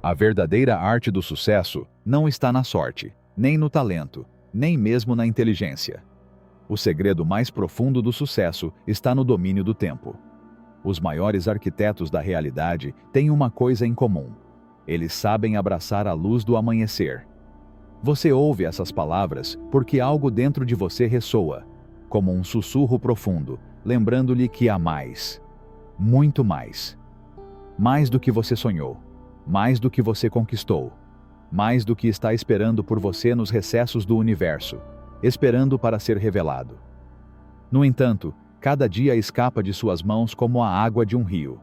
A verdadeira arte do sucesso não está na sorte, nem no talento, nem mesmo na inteligência. O segredo mais profundo do sucesso está no domínio do tempo. Os maiores arquitetos da realidade têm uma coisa em comum: eles sabem abraçar a luz do amanhecer. Você ouve essas palavras porque algo dentro de você ressoa, como um sussurro profundo, lembrando-lhe que há mais. Muito mais. Mais do que você sonhou. Mais do que você conquistou. Mais do que está esperando por você nos recessos do universo, esperando para ser revelado. No entanto, cada dia escapa de suas mãos como a água de um rio.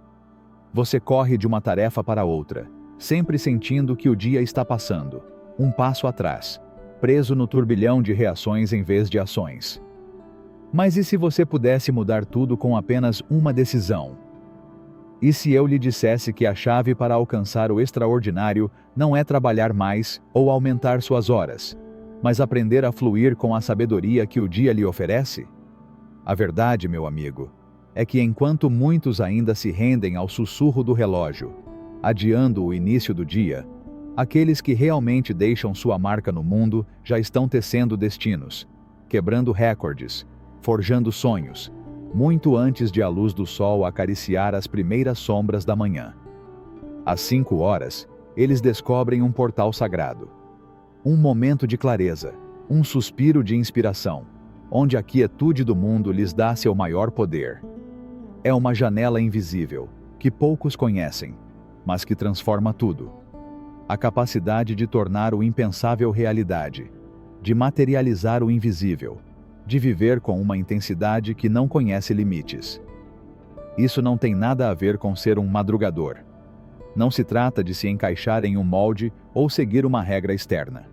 Você corre de uma tarefa para outra, sempre sentindo que o dia está passando, um passo atrás, preso no turbilhão de reações em vez de ações. Mas e se você pudesse mudar tudo com apenas uma decisão? E se eu lhe dissesse que a chave para alcançar o extraordinário não é trabalhar mais ou aumentar suas horas, mas aprender a fluir com a sabedoria que o dia lhe oferece? A verdade, meu amigo, é que enquanto muitos ainda se rendem ao sussurro do relógio, adiando o início do dia, aqueles que realmente deixam sua marca no mundo já estão tecendo destinos, quebrando recordes, forjando sonhos, muito antes de a luz do sol acariciar as primeiras sombras da manhã. Às 5 horas, eles descobrem um portal sagrado. Um momento de clareza, um suspiro de inspiração, onde a quietude do mundo lhes dá seu maior poder. É uma janela invisível, que poucos conhecem, mas que transforma tudo. A capacidade de tornar o impensável realidade, de materializar o invisível, de viver com uma intensidade que não conhece limites. Isso não tem nada a ver com ser um madrugador. Não se trata de se encaixar em um molde ou seguir uma regra externa.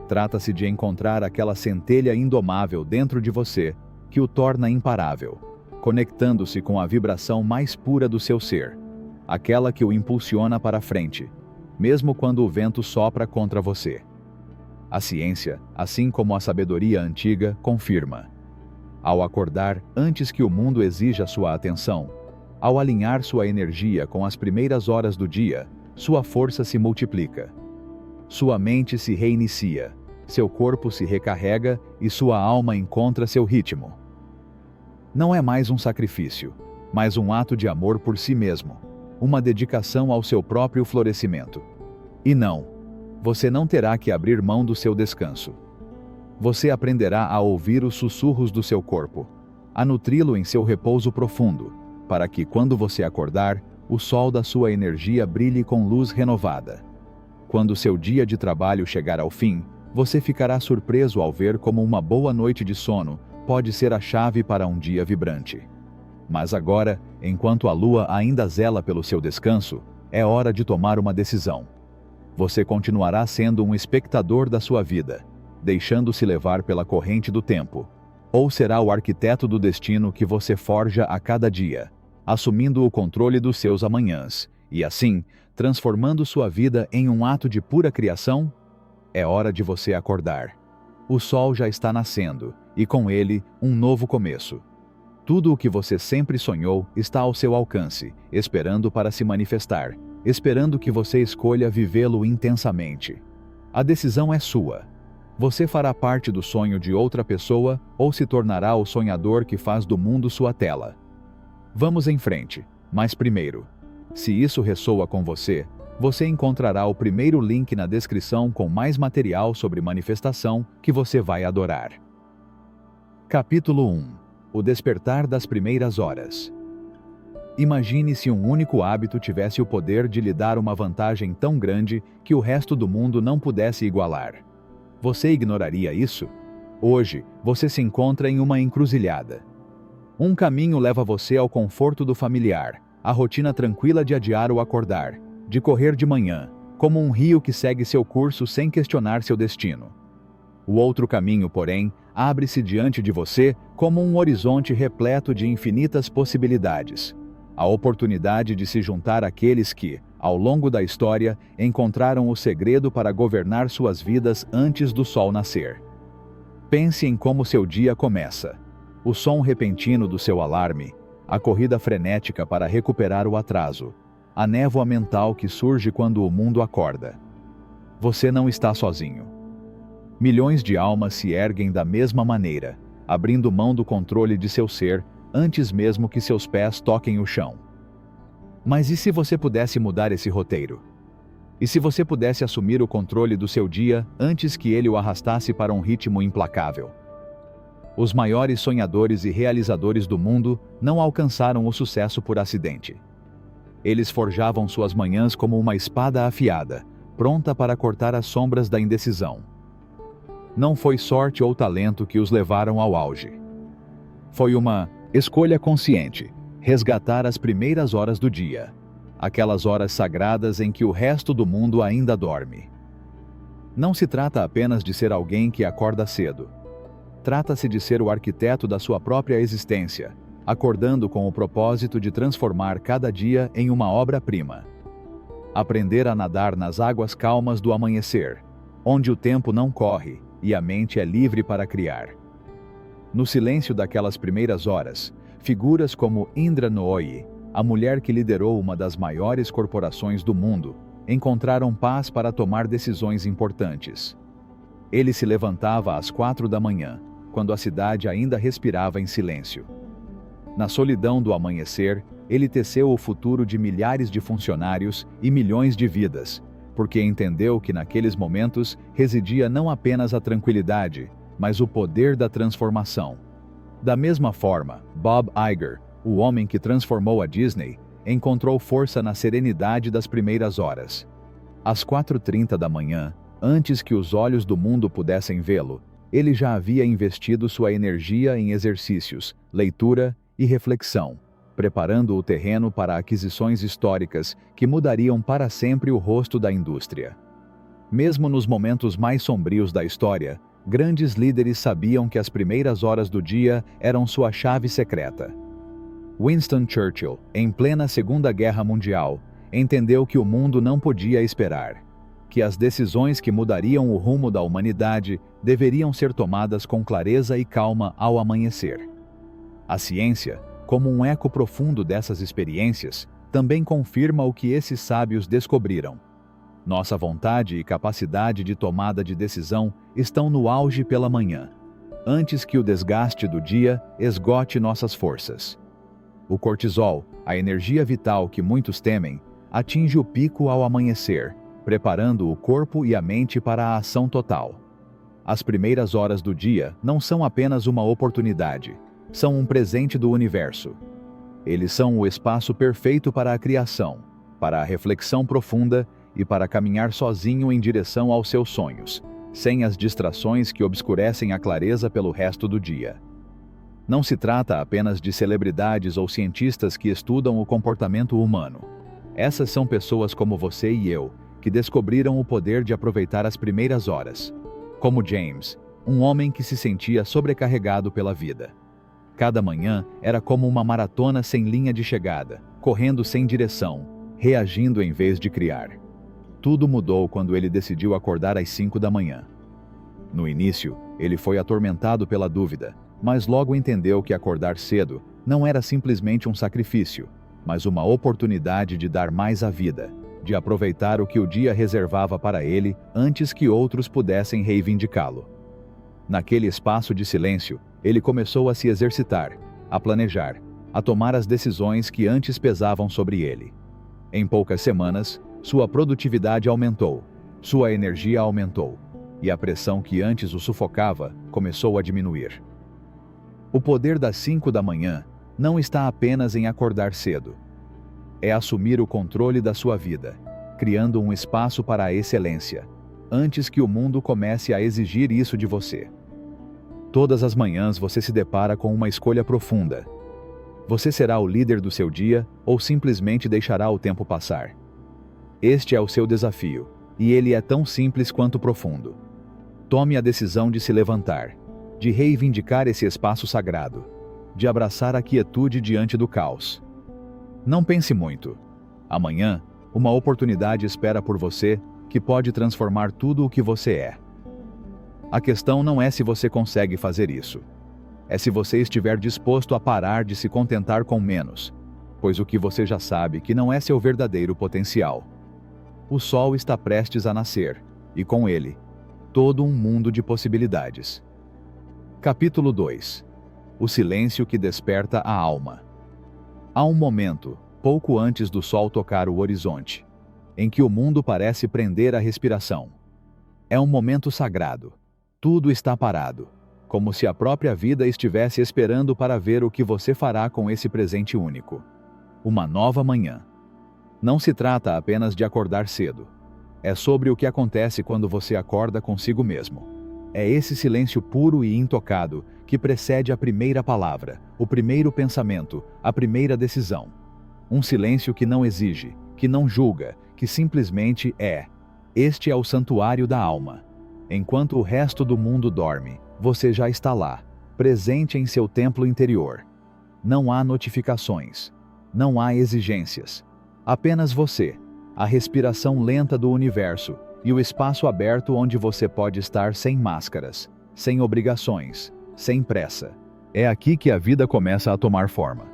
Trata-se de encontrar aquela centelha indomável dentro de você que o torna imparável, conectando-se com a vibração mais pura do seu ser, aquela que o impulsiona para frente, mesmo quando o vento sopra contra você. A ciência, assim como a sabedoria antiga, confirma. Ao acordar antes que o mundo exija sua atenção, ao alinhar sua energia com as primeiras horas do dia, sua força se multiplica. Sua mente se reinicia, seu corpo se recarrega e sua alma encontra seu ritmo. Não é mais um sacrifício, mas um ato de amor por si mesmo, uma dedicação ao seu próprio florescimento. E não, você não terá que abrir mão do seu descanso. Você aprenderá a ouvir os sussurros do seu corpo, a nutri-lo em seu repouso profundo, para que, quando você acordar, o sol da sua energia brilhe com luz renovada. Quando seu dia de trabalho chegar ao fim, você ficará surpreso ao ver como uma boa noite de sono pode ser a chave para um dia vibrante. Mas agora, enquanto a lua ainda zela pelo seu descanso, é hora de tomar uma decisão. Você continuará sendo um espectador da sua vida, deixando-se levar pela corrente do tempo, ou será o arquiteto do destino que você forja a cada dia, assumindo o controle dos seus amanhãs, e assim, transformando sua vida em um ato de pura criação? É hora de você acordar. O sol já está nascendo, e com ele, um novo começo. Tudo o que você sempre sonhou está ao seu alcance, esperando para se manifestar, esperando que você escolha vivê-lo intensamente. A decisão é sua. Você fará parte do sonho de outra pessoa ou se tornará o sonhador que faz do mundo sua tela? Vamos em frente, mas primeiro, se isso ressoa com você, você encontrará o primeiro link na descrição com mais material sobre manifestação que você vai adorar. Capítulo 1. O despertar das primeiras horas. Imagine se um único hábito tivesse o poder de lhe dar uma vantagem tão grande que o resto do mundo não pudesse igualar. Você ignoraria isso? Hoje, você se encontra em uma encruzilhada. Um caminho leva você ao conforto do familiar, à rotina tranquila de adiar o acordar, de correr de manhã, como um rio que segue seu curso sem questionar seu destino. O outro caminho, porém, abre-se diante de você como um horizonte repleto de infinitas possibilidades. A oportunidade de se juntar àqueles que, ao longo da história, encontraram o segredo para governar suas vidas antes do sol nascer. Pense em como seu dia começa. O som repentino do seu alarme, a corrida frenética para recuperar o atraso, a névoa mental que surge quando o mundo acorda. Você não está sozinho. Milhões de almas se erguem da mesma maneira, abrindo mão do controle de seu ser antes mesmo que seus pés toquem o chão. Mas e se você pudesse mudar esse roteiro? E se você pudesse assumir o controle do seu dia antes que ele o arrastasse para um ritmo implacável? Os maiores sonhadores e realizadores do mundo não alcançaram o sucesso por acidente. Eles forjavam suas manhãs como uma espada afiada, pronta para cortar as sombras da indecisão. Não foi sorte ou talento que os levaram ao auge. Foi uma escolha consciente, resgatar as primeiras horas do dia, aquelas horas sagradas em que o resto do mundo ainda dorme. Não se trata apenas de ser alguém que acorda cedo. Trata-se de ser o arquiteto da sua própria existência, acordando com o propósito de transformar cada dia em uma obra-prima. Aprender a nadar nas águas calmas do amanhecer, onde o tempo não corre e a mente é livre para criar. No silêncio daquelas primeiras horas, figuras como Indra Nooyi, a mulher que liderou uma das maiores corporações do mundo, encontraram paz para tomar decisões importantes. Ele se levantava às 4 da manhã, quando a cidade ainda respirava em silêncio. Na solidão do amanhecer, ele teceu o futuro de milhares de funcionários e milhões de vidas, porque entendeu que naqueles momentos residia não apenas a tranquilidade, mas o poder da transformação. Da mesma forma, Bob Iger, o homem que transformou a Disney, encontrou força na serenidade das primeiras horas. Às 4h30 da manhã, antes que os olhos do mundo pudessem vê-lo, ele já havia investido sua energia em exercícios, leitura e reflexão, preparando o terreno para aquisições históricas que mudariam para sempre o rosto da indústria. Mesmo nos momentos mais sombrios da história, grandes líderes sabiam que as primeiras horas do dia eram sua chave secreta. Winston Churchill, em plena Segunda Guerra Mundial, entendeu que o mundo não podia esperar, que as decisões que mudariam o rumo da humanidade deveriam ser tomadas com clareza e calma ao amanhecer. A ciência, como um eco profundo dessas experiências, também confirma o que esses sábios descobriram. Nossa vontade e capacidade de tomada de decisão estão no auge pela manhã, antes que o desgaste do dia esgote nossas forças. O cortisol, a energia vital que muitos temem, atinge o pico ao amanhecer, preparando o corpo e a mente para a ação total. As primeiras horas do dia não são apenas uma oportunidade, são um presente do universo. Eles são o espaço perfeito para a criação, para a reflexão profunda e para caminhar sozinho em direção aos seus sonhos, sem as distrações que obscurecem a clareza pelo resto do dia. Não se trata apenas de celebridades ou cientistas que estudam o comportamento humano. Essas são pessoas como você e eu, que descobriram o poder de aproveitar as primeiras horas. Como James, um homem que se sentia sobrecarregado pela vida. Cada manhã era como uma maratona sem linha de chegada, correndo sem direção, reagindo em vez de criar. Tudo mudou quando ele decidiu acordar às 5 da manhã. No início, ele foi atormentado pela dúvida, mas logo entendeu que acordar cedo não era simplesmente um sacrifício, mas uma oportunidade de dar mais à vida, de aproveitar o que o dia reservava para ele antes que outros pudessem reivindicá-lo. Naquele espaço de silêncio, ele começou a se exercitar, a planejar, a tomar as decisões que antes pesavam sobre ele. Em poucas semanas, sua produtividade aumentou, sua energia aumentou, e a pressão que antes o sufocava começou a diminuir. O poder das 5 da manhã não está apenas em acordar cedo. É assumir o controle da sua vida, criando um espaço para a excelência, antes que o mundo comece a exigir isso de você. Todas as manhãs você se depara com uma escolha profunda. Você será o líder do seu dia ou simplesmente deixará o tempo passar? Este é o seu desafio, e ele é tão simples quanto profundo. Tome a decisão de se levantar, de reivindicar esse espaço sagrado, de abraçar a quietude diante do caos. Não pense muito. Amanhã, uma oportunidade espera por você que pode transformar tudo o que você é. A questão não é se você consegue fazer isso. É se você estiver disposto a parar de se contentar com menos, pois o que você já sabe que não é seu verdadeiro potencial. O sol está prestes a nascer, e com ele, todo um mundo de possibilidades. Capítulo 2. O silêncio que desperta a alma. Há um momento, pouco antes do sol tocar o horizonte, em que o mundo parece prender a respiração. É um momento sagrado. Tudo está parado, como se a própria vida estivesse esperando para ver o que você fará com esse presente único. Uma nova manhã. Não se trata apenas de acordar cedo. É sobre o que acontece quando você acorda consigo mesmo. É esse silêncio puro e intocado que precede a primeira palavra, o primeiro pensamento, a primeira decisão. Um silêncio que não exige, que não julga, que simplesmente é. Este é o santuário da alma. Enquanto o resto do mundo dorme, você já está lá, presente em seu templo interior. Não há notificações. Não há exigências. Apenas você, a respiração lenta do universo e o espaço aberto onde você pode estar sem máscaras, sem obrigações, sem pressa. É aqui que a vida começa a tomar forma.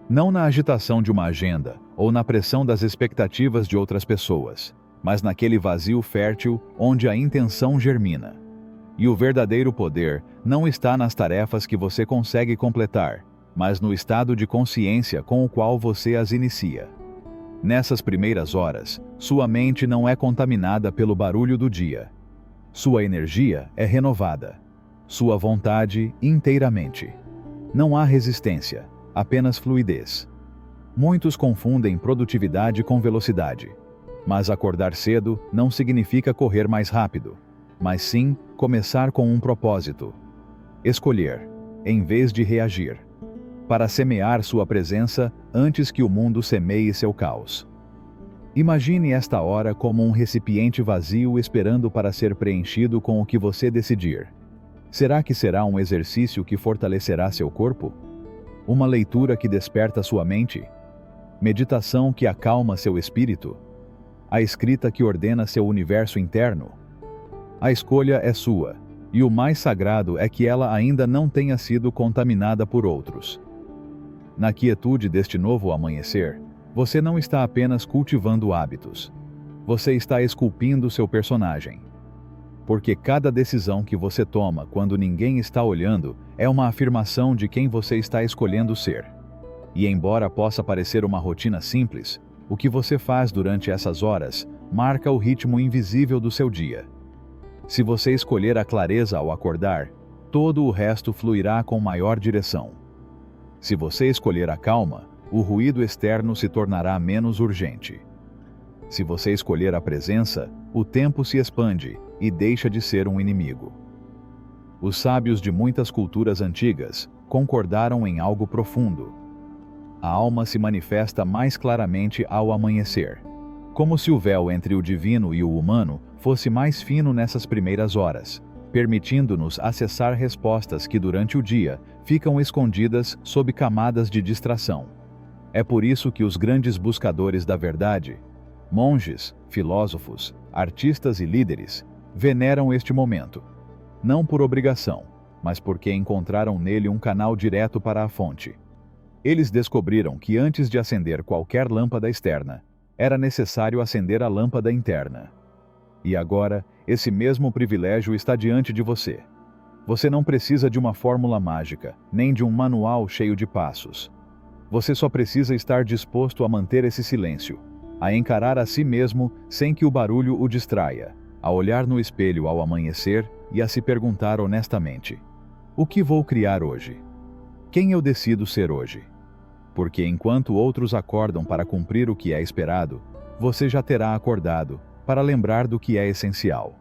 Não na agitação de uma agenda ou na pressão das expectativas de outras pessoas, mas naquele vazio fértil onde a intenção germina. E o verdadeiro poder não está nas tarefas que você consegue completar, mas no estado de consciência com o qual você as inicia. Nessas primeiras horas, sua mente não é contaminada pelo barulho do dia. Sua energia é renovada. Sua vontade inteiramente. Não há resistência, apenas fluidez. Muitos confundem produtividade com velocidade. Mas acordar cedo não significa correr mais rápido, mas sim começar com um propósito. Escolher, em vez de reagir. Para semear sua presença antes que o mundo semeie seu caos. Imagine esta hora como um recipiente vazio esperando para ser preenchido com o que você decidir. Será que será um exercício que fortalecerá seu corpo? Uma leitura que desperta sua mente? Meditação que acalma seu espírito? A escrita que ordena seu universo interno? A escolha é sua, e o mais sagrado é que ela ainda não tenha sido contaminada por outros. Na quietude deste novo amanhecer, você não está apenas cultivando hábitos. Você está esculpindo seu personagem. Porque cada decisão que você toma quando ninguém está olhando é uma afirmação de quem você está escolhendo ser. E embora possa parecer uma rotina simples, o que você faz durante essas horas marca o ritmo invisível do seu dia. Se você escolher a clareza ao acordar, todo o resto fluirá com maior direção. Se você escolher a calma, o ruído externo se tornará menos urgente. Se você escolher a presença, o tempo se expande e deixa de ser um inimigo. Os sábios de muitas culturas antigas concordaram em algo profundo. A alma se manifesta mais claramente ao amanhecer. Como se o véu entre o divino e o humano fosse mais fino nessas primeiras horas, permitindo-nos acessar respostas que durante o dia ficam escondidas sob camadas de distração. É por isso que os grandes buscadores da verdade, monges, filósofos, artistas e líderes, veneram este momento. Não por obrigação, mas porque encontraram nele um canal direto para a fonte. Eles descobriram que antes de acender qualquer lâmpada externa, era necessário acender a lâmpada interna. E agora, esse mesmo privilégio está diante de você. Você não precisa de uma fórmula mágica, nem de um manual cheio de passos. Você só precisa estar disposto a manter esse silêncio, a encarar a si mesmo sem que o barulho o distraia, a olhar no espelho ao amanhecer e a se perguntar honestamente: o que vou criar hoje? Quem eu decido ser hoje? Porque enquanto outros acordam para cumprir o que é esperado, você já terá acordado para lembrar do que é essencial.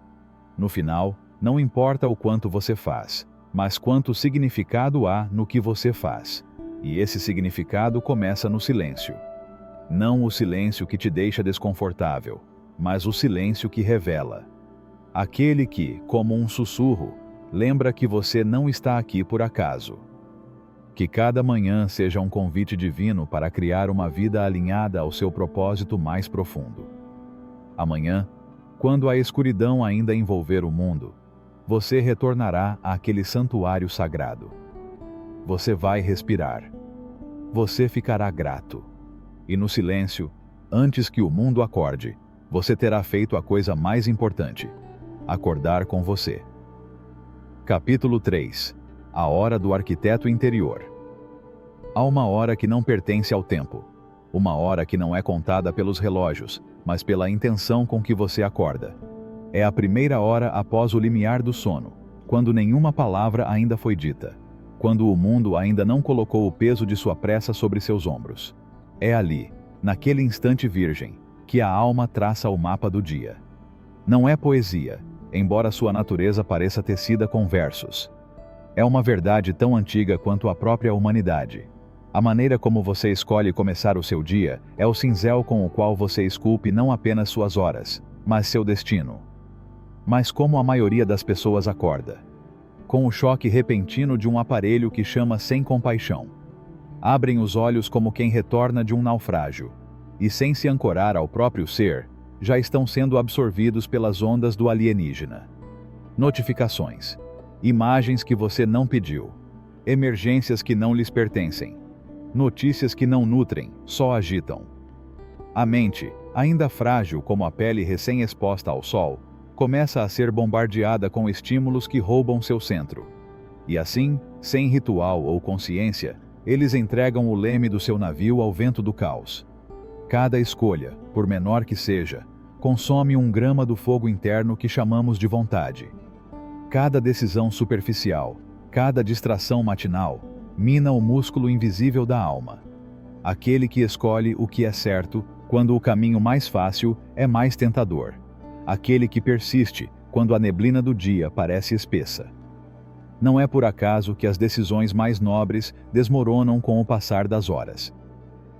No final, não importa o quanto você faz, mas quanto significado há no que você faz. E esse significado começa no silêncio. Não o silêncio que te deixa desconfortável, mas o silêncio que revela. Aquele que, como um sussurro, lembra que você não está aqui por acaso. Que cada manhã seja um convite divino para criar uma vida alinhada ao seu propósito mais profundo. Amanhã, quando a escuridão ainda envolver o mundo, você retornará àquele santuário sagrado. Você vai respirar. você ficará grato. E no silêncio, antes que o mundo acorde, você terá feito a coisa mais importante: acordar com você. Capítulo 3. A hora do arquiteto interior. Há uma hora que não pertence ao tempo. Uma hora que não é contada pelos relógios, mas pela intenção com que você acorda. É a primeira hora após o limiar do sono, quando nenhuma palavra ainda foi dita, quando o mundo ainda não colocou o peso de sua pressa sobre seus ombros. É ali, naquele instante virgem, que a alma traça o mapa do dia. Não é poesia, embora sua natureza pareça tecida com versos. É uma verdade tão antiga quanto a própria humanidade. A maneira como você escolhe começar o seu dia é o cinzel com o qual você esculpe não apenas suas horas, mas seu destino. Mas como a maioria das pessoas acorda? Com o choque repentino de um aparelho que chama sem compaixão. Abrem os olhos como quem retorna de um naufrágio, e sem se ancorar ao próprio ser, já estão sendo absorvidos pelas ondas do alienígena. Notificações. Imagens que você não pediu. Emergências que não lhes pertencem. Notícias que não nutrem, só agitam. A mente, ainda frágil como a pele recém-exposta ao sol, começa a ser bombardeada com estímulos que roubam seu centro. E assim, sem ritual ou consciência, eles entregam o leme do seu navio ao vento do caos. Cada escolha, por menor que seja, consome 1 grama do fogo interno que chamamos de vontade. Cada decisão superficial, cada distração matinal, mina o músculo invisível da alma. Aquele que escolhe o que é certo, quando o caminho mais fácil é mais tentador. Aquele que persiste, quando a neblina do dia parece espessa. Não é por acaso que as decisões mais nobres desmoronam com o passar das horas.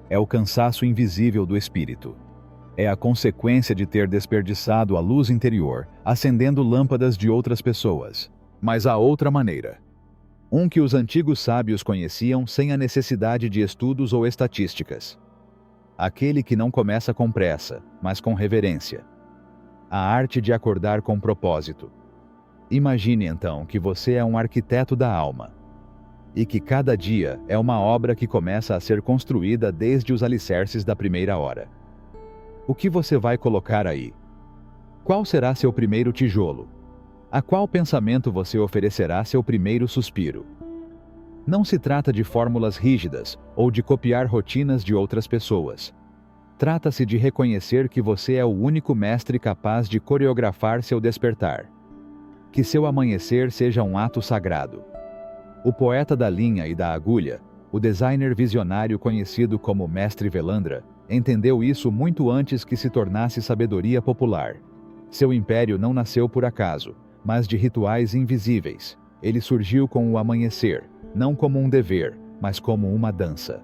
É o cansaço invisível do espírito. É a consequência de ter desperdiçado a luz interior, acendendo lâmpadas de outras pessoas. Mas há outra maneira. Que os antigos sábios conheciam sem a necessidade de estudos ou estatísticas. Aquele que não começa com pressa, mas com reverência. A arte de acordar com propósito. Imagine então que você é um arquiteto da alma. E que cada dia é uma obra que começa a ser construída desde os alicerces da primeira hora. O que você vai colocar aí? Qual será seu primeiro tijolo? A qual pensamento você oferecerá seu primeiro suspiro? Não se trata de fórmulas rígidas ou de copiar rotinas de outras pessoas. Trata-se de reconhecer que você é o único mestre capaz de coreografar seu despertar. Que seu amanhecer seja um ato sagrado. O poeta da linha e da agulha, o designer visionário conhecido como Mestre Velandra, entendeu isso muito antes que se tornasse sabedoria popular. Seu império não nasceu por acaso, mas de rituais invisíveis. Ele surgiu com o amanhecer, não como um dever, mas como uma dança.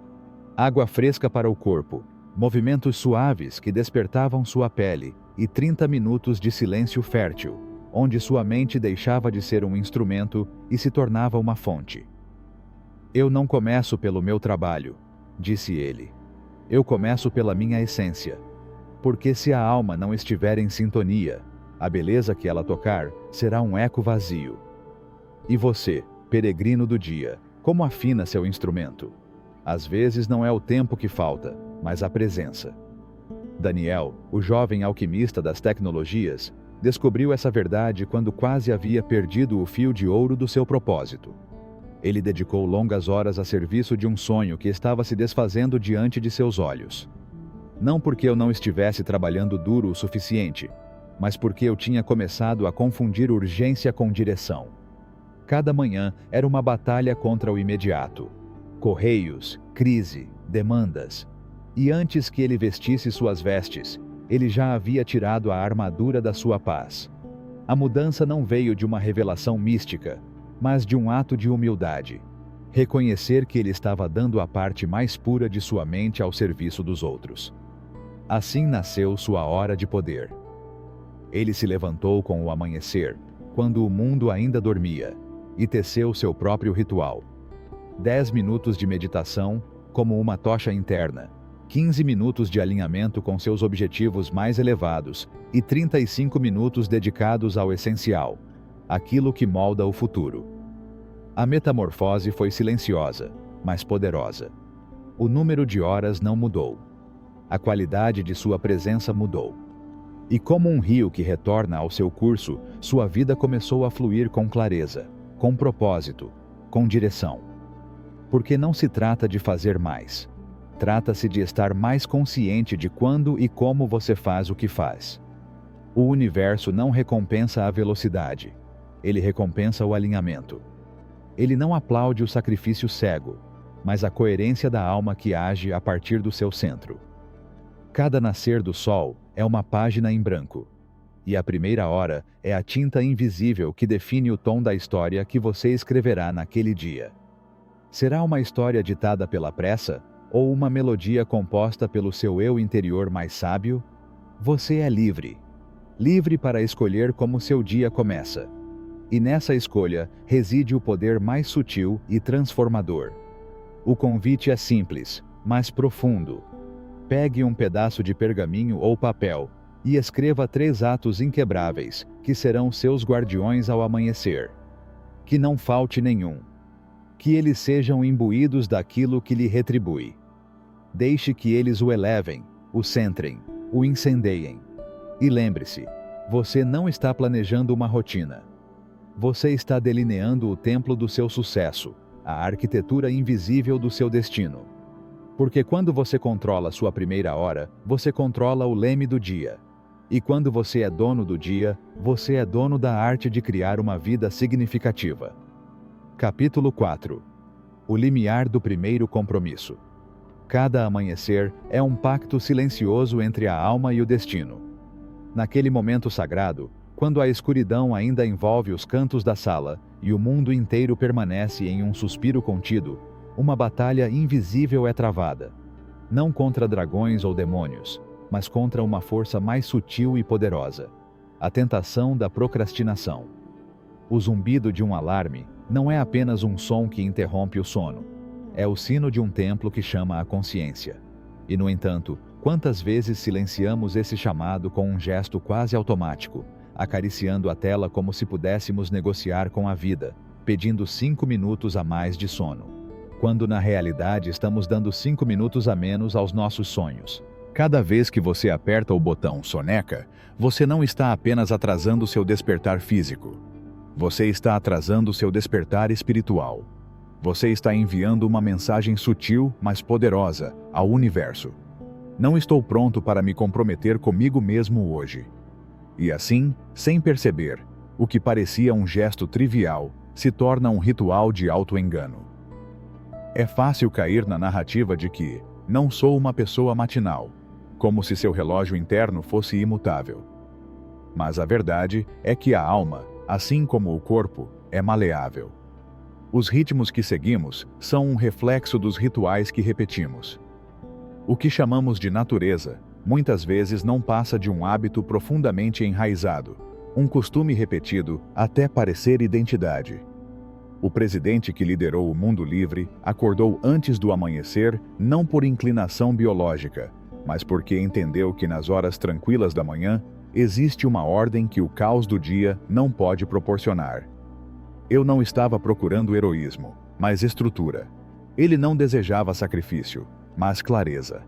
Água fresca para o corpo, movimentos suaves que despertavam sua pele e 30 minutos de silêncio fértil, onde sua mente deixava de ser um instrumento e se tornava uma fonte. Eu não começo pelo meu trabalho, disse ele. Eu começo pela minha essência. Porque se a alma não estiver em sintonia, a beleza que ela tocar será um eco vazio. E você, peregrino do dia, como afina seu instrumento? Às vezes não é o tempo que falta, mas a presença. Daniel, o jovem alquimista das tecnologias, descobriu essa verdade quando quase havia perdido o fio de ouro do seu propósito. Ele dedicou longas horas a serviço de um sonho que estava se desfazendo diante de seus olhos. Não porque eu não estivesse trabalhando duro o suficiente, mas porque eu tinha começado a confundir urgência com direção. Cada manhã era uma batalha contra o imediato. Correios, crise, demandas. E antes que ele vestisse suas vestes, ele já havia tirado a armadura da sua paz. A mudança não veio de uma revelação mística, mas de um ato de humildade. Reconhecer que ele estava dando a parte mais pura de sua mente ao serviço dos outros. Assim nasceu sua hora de poder. Ele se levantou com o amanhecer, quando o mundo ainda dormia, e teceu seu próprio ritual. 10 minutos de meditação, como uma tocha interna, 15 minutos de alinhamento com seus objetivos mais elevados e 35 minutos dedicados ao essencial, aquilo que molda o futuro. A metamorfose foi silenciosa, mas poderosa. O número de horas não mudou. A qualidade de sua presença mudou. E como um rio que retorna ao seu curso, sua vida começou a fluir com clareza, com propósito, com direção. Porque não se trata de fazer mais. Trata-se de estar mais consciente de quando e como você faz o que faz. O universo não recompensa a velocidade. Ele recompensa o alinhamento. Ele não aplaude o sacrifício cego, mas a coerência da alma que age a partir do seu centro. Cada nascer do sol é uma página em branco. E a primeira hora é a tinta invisível que define o tom da história que você escreverá naquele dia. Será uma história ditada pela pressa ou uma melodia composta pelo seu eu interior mais sábio? Você é livre. Livre para escolher como seu dia começa. E nessa escolha reside o poder mais sutil e transformador. O convite é simples, mas profundo. Pegue um pedaço de pergaminho ou papel e escreva 3 atos inquebráveis, que serão seus guardiões ao amanhecer. Que não falte nenhum. Que eles sejam imbuídos daquilo que lhe retribui. Deixe que eles o elevem, o centrem, o incendeiem. E lembre-se, você não está planejando uma rotina. Você está delineando o templo do seu sucesso, a arquitetura invisível do seu destino. Porque quando você controla sua primeira hora, você controla o leme do dia. E quando você é dono do dia, você é dono da arte de criar uma vida significativa. Capítulo 4. O limiar do primeiro compromisso. Cada amanhecer é um pacto silencioso entre a alma e o destino. Naquele momento sagrado, quando a escuridão ainda envolve os cantos da sala e o mundo inteiro permanece em um suspiro contido, uma batalha invisível é travada. Não contra dragões ou demônios, mas contra uma força mais sutil e poderosa: a tentação da procrastinação. O zumbido de um alarme não é apenas um som que interrompe o sono. É o sino de um templo que chama a consciência. E, no entanto, quantas vezes silenciamos esse chamado com um gesto quase automático, acariciando a tela como se pudéssemos negociar com a vida, pedindo 5 minutos a mais de sono. Quando na realidade estamos dando 5 minutos a menos aos nossos sonhos. Cada vez que você aperta o botão soneca, você não está apenas atrasando seu despertar físico. Você está atrasando seu despertar espiritual. Você está enviando uma mensagem sutil, mas poderosa, ao universo. Não estou pronto para me comprometer comigo mesmo hoje. E assim, sem perceber, o que parecia um gesto trivial se torna um ritual de auto-engano. É fácil cair na narrativa de que não sou uma pessoa matinal, como se seu relógio interno fosse imutável. Mas a verdade é que a alma, assim como o corpo, é maleável. Os ritmos que seguimos são um reflexo dos rituais que repetimos. O que chamamos de natureza, muitas vezes não passa de um hábito profundamente enraizado, um costume repetido até parecer identidade. O presidente que liderou o mundo livre acordou antes do amanhecer não por inclinação biológica, mas porque entendeu que nas horas tranquilas da manhã existe uma ordem que o caos do dia não pode proporcionar. Eu não estava procurando heroísmo, mas estrutura. Ele não desejava sacrifício, mas clareza.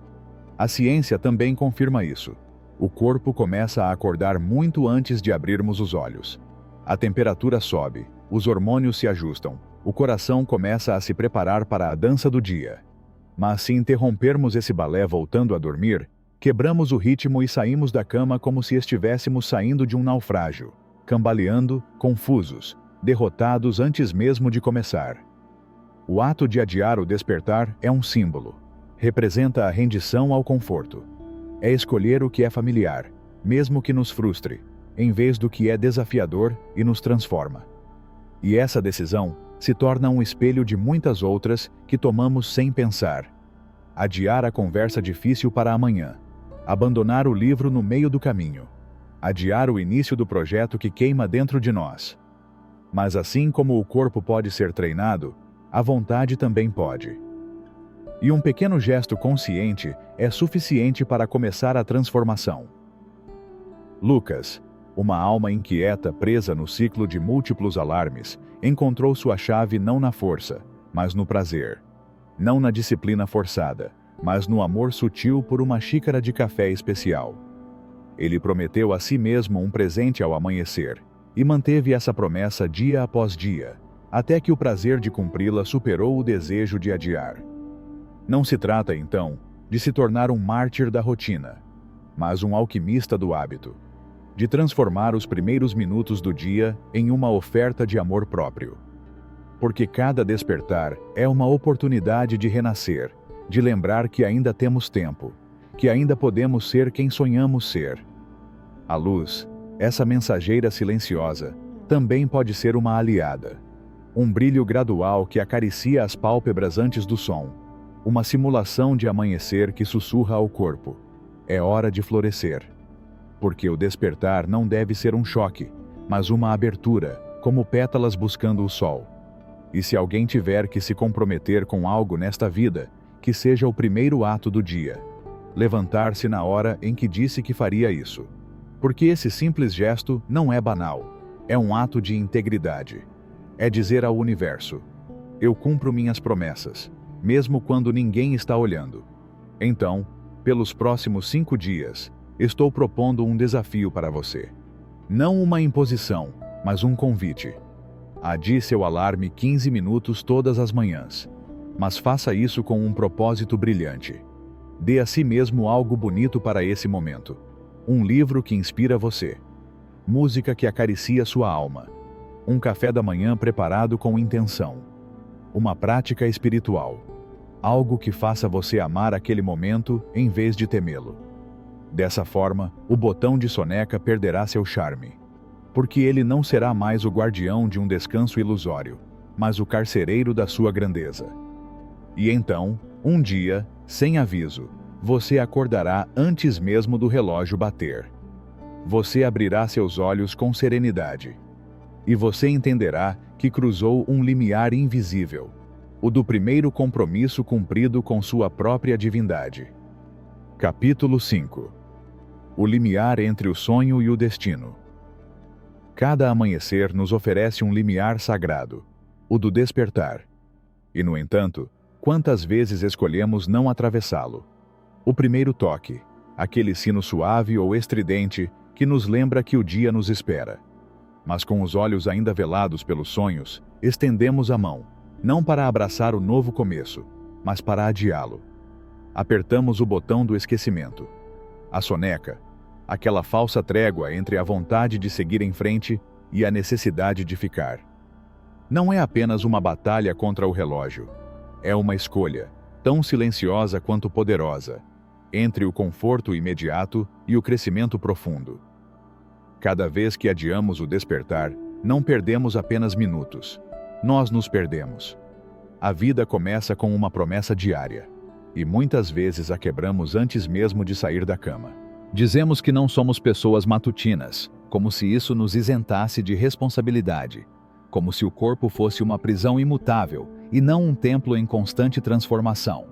A ciência também confirma isso. O corpo começa a acordar muito antes de abrirmos os olhos. A temperatura sobe, os hormônios se ajustam, o coração começa a se preparar para a dança do dia. Mas se interrompermos esse balé voltando a dormir, quebramos o ritmo e saímos da cama como se estivéssemos saindo de um naufrágio, cambaleando, confusos, derrotados antes mesmo de começar. O ato de adiar o despertar é um símbolo. Representa a rendição ao conforto. É escolher o que é familiar, mesmo que nos frustre, em vez do que é desafiador e nos transforma. E essa decisão se torna um espelho de muitas outras que tomamos sem pensar. Adiar a conversa difícil para amanhã. Abandonar o livro no meio do caminho. Adiar o início do projeto que queima dentro de nós. Mas assim como o corpo pode ser treinado, a vontade também pode. E um pequeno gesto consciente é suficiente para começar a transformação. Lucas, uma alma inquieta presa no ciclo de múltiplos alarmes, encontrou sua chave não na força, mas no prazer. Não na disciplina forçada, mas no amor sutil por uma xícara de café especial. Ele prometeu a si mesmo um presente ao amanhecer, e manteve essa promessa dia após dia, até que o prazer de cumpri-la superou o desejo de adiar. Não se trata, então, de se tornar um mártir da rotina, mas um alquimista do hábito, de transformar os primeiros minutos do dia em uma oferta de amor próprio. Porque cada despertar é uma oportunidade de renascer, de lembrar que ainda temos tempo, que ainda podemos ser quem sonhamos ser. A luz, essa mensageira silenciosa, também pode ser uma aliada. Um brilho gradual que acaricia as pálpebras antes do som. Uma simulação de amanhecer que sussurra ao corpo. É hora de florescer. Porque o despertar não deve ser um choque, mas uma abertura, como pétalas buscando o sol. E se alguém tiver que se comprometer com algo nesta vida, que seja o primeiro ato do dia. Levantar-se na hora em que disse que faria isso. Porque esse simples gesto não é banal. É um ato de integridade. É dizer ao universo: eu cumpro minhas promessas, mesmo quando ninguém está olhando. Então, pelos próximos 5 dias, estou propondo um desafio para você. Não uma imposição, mas um convite. Adie seu alarme 15 minutos todas as manhãs. Mas faça isso com um propósito brilhante. Dê a si mesmo algo bonito para esse momento. Um livro que inspira você. Música que acaricia sua alma. Um café da manhã preparado com intenção. Uma prática espiritual. Algo que faça você amar aquele momento em vez de temê-lo. Dessa forma, o botão de soneca perderá seu charme. Porque ele não será mais o guardião de um descanso ilusório, mas o carcereiro da sua grandeza. E então, um dia, sem aviso, você acordará antes mesmo do relógio bater. Você abrirá seus olhos com serenidade. E você entenderá que cruzou um limiar invisível, o do primeiro compromisso cumprido com sua própria divindade. Capítulo 5. O limiar entre o sonho e o destino. Cada amanhecer nos oferece um limiar sagrado, o do despertar. E, no entanto, quantas vezes escolhemos não atravessá-lo? O primeiro toque, aquele sino suave ou estridente que nos lembra que o dia nos espera. Mas com os olhos ainda velados pelos sonhos, estendemos a mão, não para abraçar o novo começo, mas para adiá-lo. Apertamos o botão do esquecimento. A soneca, aquela falsa trégua entre a vontade de seguir em frente e a necessidade de ficar. Não é apenas uma batalha contra o relógio. É uma escolha, tão silenciosa quanto poderosa, entre o conforto imediato e o crescimento profundo. Cada vez que adiamos o despertar, não perdemos apenas minutos. Nós nos perdemos. A vida começa com uma promessa diária, e muitas vezes a quebramos antes mesmo de sair da cama. Dizemos que não somos pessoas matutinas, como se isso nos isentasse de responsabilidade, como se o corpo fosse uma prisão imutável e não um templo em constante transformação.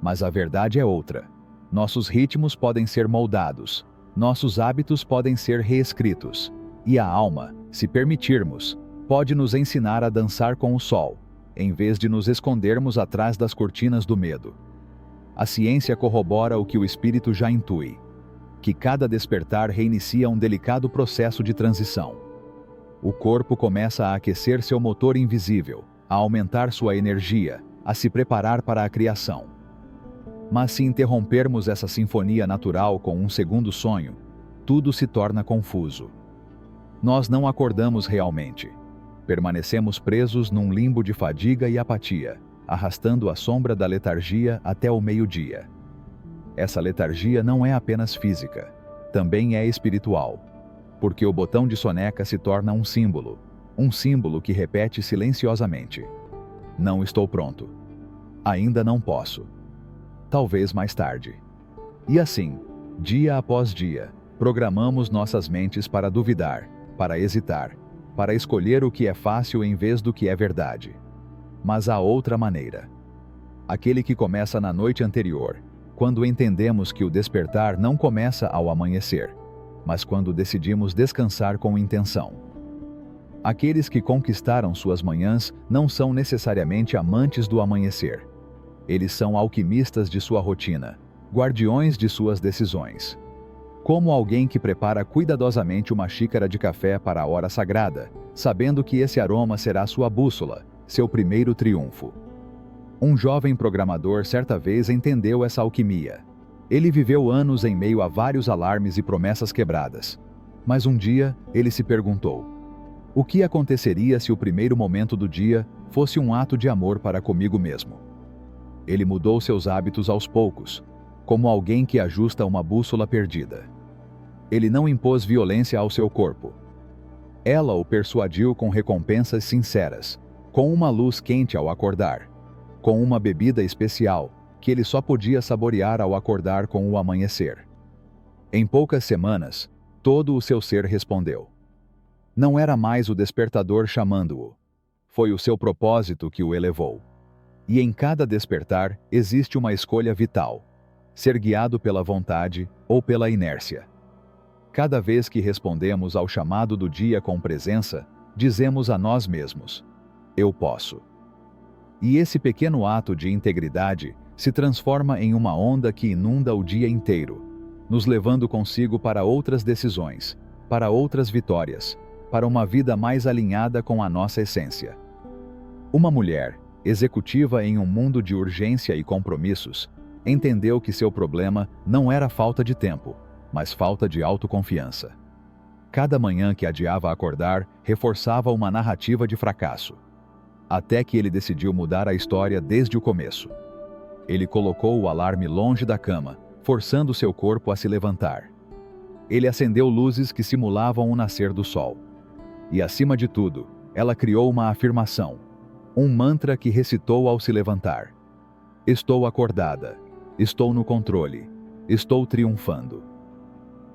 Mas a verdade é outra. Nossos ritmos podem ser moldados, nossos hábitos podem ser reescritos, e a alma, se permitirmos, pode nos ensinar a dançar com o sol, em vez de nos escondermos atrás das cortinas do medo. A ciência corrobora o que o espírito já intui, que cada despertar reinicia um delicado processo de transição. O corpo começa a aquecer seu motor invisível, a aumentar sua energia, a se preparar para a criação. Mas se interrompermos essa sinfonia natural com um segundo sonho, tudo se torna confuso. Nós não acordamos realmente. Permanecemos presos num limbo de fadiga e apatia, arrastando a sombra da letargia até o meio-dia. Essa letargia não é apenas física, também é espiritual, porque o botão de soneca se torna um símbolo que repete silenciosamente: não estou pronto. Ainda não posso. Talvez mais tarde. E assim, dia após dia, programamos nossas mentes para duvidar, para hesitar, para escolher o que é fácil em vez do que é verdade. Mas há outra maneira. Aquele que começa na noite anterior, quando entendemos que o despertar não começa ao amanhecer, mas quando decidimos descansar com intenção. Aqueles que conquistaram suas manhãs não são necessariamente amantes do amanhecer. Eles são alquimistas de sua rotina, guardiões de suas decisões. Como alguém que prepara cuidadosamente uma xícara de café para a hora sagrada, sabendo que esse aroma será sua bússola, seu primeiro triunfo. Um jovem programador certa vez entendeu essa alquimia. Ele viveu anos em meio a vários alarmes e promessas quebradas. Mas um dia, ele se perguntou: o que aconteceria se o primeiro momento do dia fosse um ato de amor para comigo mesmo? Ele mudou seus hábitos aos poucos, como alguém que ajusta uma bússola perdida. Ele não impôs violência ao seu corpo. Ela o persuadiu com recompensas sinceras, com uma luz quente ao acordar, com uma bebida especial que ele só podia saborear ao acordar com o amanhecer. Em poucas semanas, todo o seu ser respondeu. Não era mais o despertador chamando-o. Foi o seu propósito que o elevou. E em cada despertar existe uma escolha vital: ser guiado pela vontade ou pela inércia. Cada vez que respondemos ao chamado do dia com presença, dizemos a nós mesmos: eu posso. E esse pequeno ato de integridade se transforma em uma onda que inunda o dia inteiro, nos levando consigo para outras decisões, para outras vitórias, para uma vida mais alinhada com a nossa essência. Uma mulher, executiva em um mundo de urgência e compromissos, entendeu que seu problema não era falta de tempo, mas falta de autoconfiança. Cada manhã que adiava acordar, reforçava uma narrativa de fracasso. Até que ele decidiu mudar a história desde o começo. Ele colocou o alarme longe da cama, forçando seu corpo a se levantar. Ele acendeu luzes que simulavam o nascer do sol. E, acima de tudo, ela criou uma afirmação, um mantra que recitou ao se levantar: estou acordada, estou no controle, estou triunfando.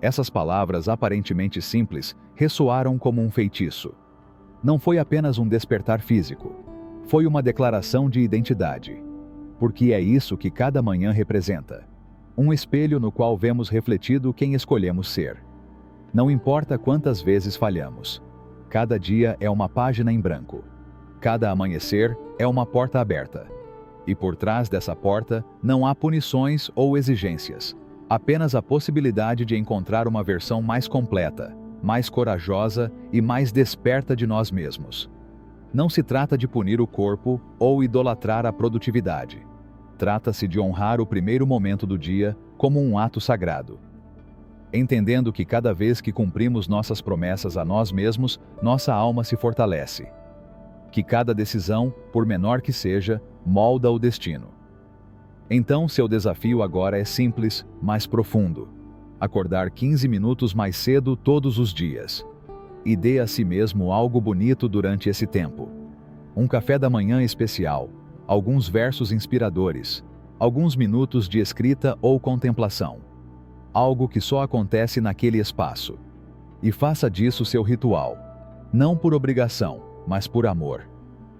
Essas palavras aparentemente simples ressoaram como um feitiço. Não foi apenas um despertar físico, foi uma declaração de identidade. Porque é isso que cada manhã representa. Um espelho no qual vemos refletido quem escolhemos ser. Não importa quantas vezes falhamos. Cada dia é uma página em branco. Cada amanhecer é uma porta aberta. E por trás dessa porta não há punições ou exigências. Apenas a possibilidade de encontrar uma versão mais completa, mais corajosa e mais desperta de nós mesmos. Não se trata de punir o corpo ou idolatrar a produtividade. Trata-se de honrar o primeiro momento do dia como um ato sagrado. Entendendo que cada vez que cumprimos nossas promessas a nós mesmos, nossa alma se fortalece. Que cada decisão, por menor que seja, molda o destino. Então seu desafio agora é simples, mas profundo. Acordar 15 minutos mais cedo todos os dias. E dê a si mesmo algo bonito durante esse tempo. Um café da manhã especial, alguns versos inspiradores, alguns minutos de escrita ou contemplação. Algo que só acontece naquele espaço. E faça disso seu ritual. Não por obrigação, mas por amor.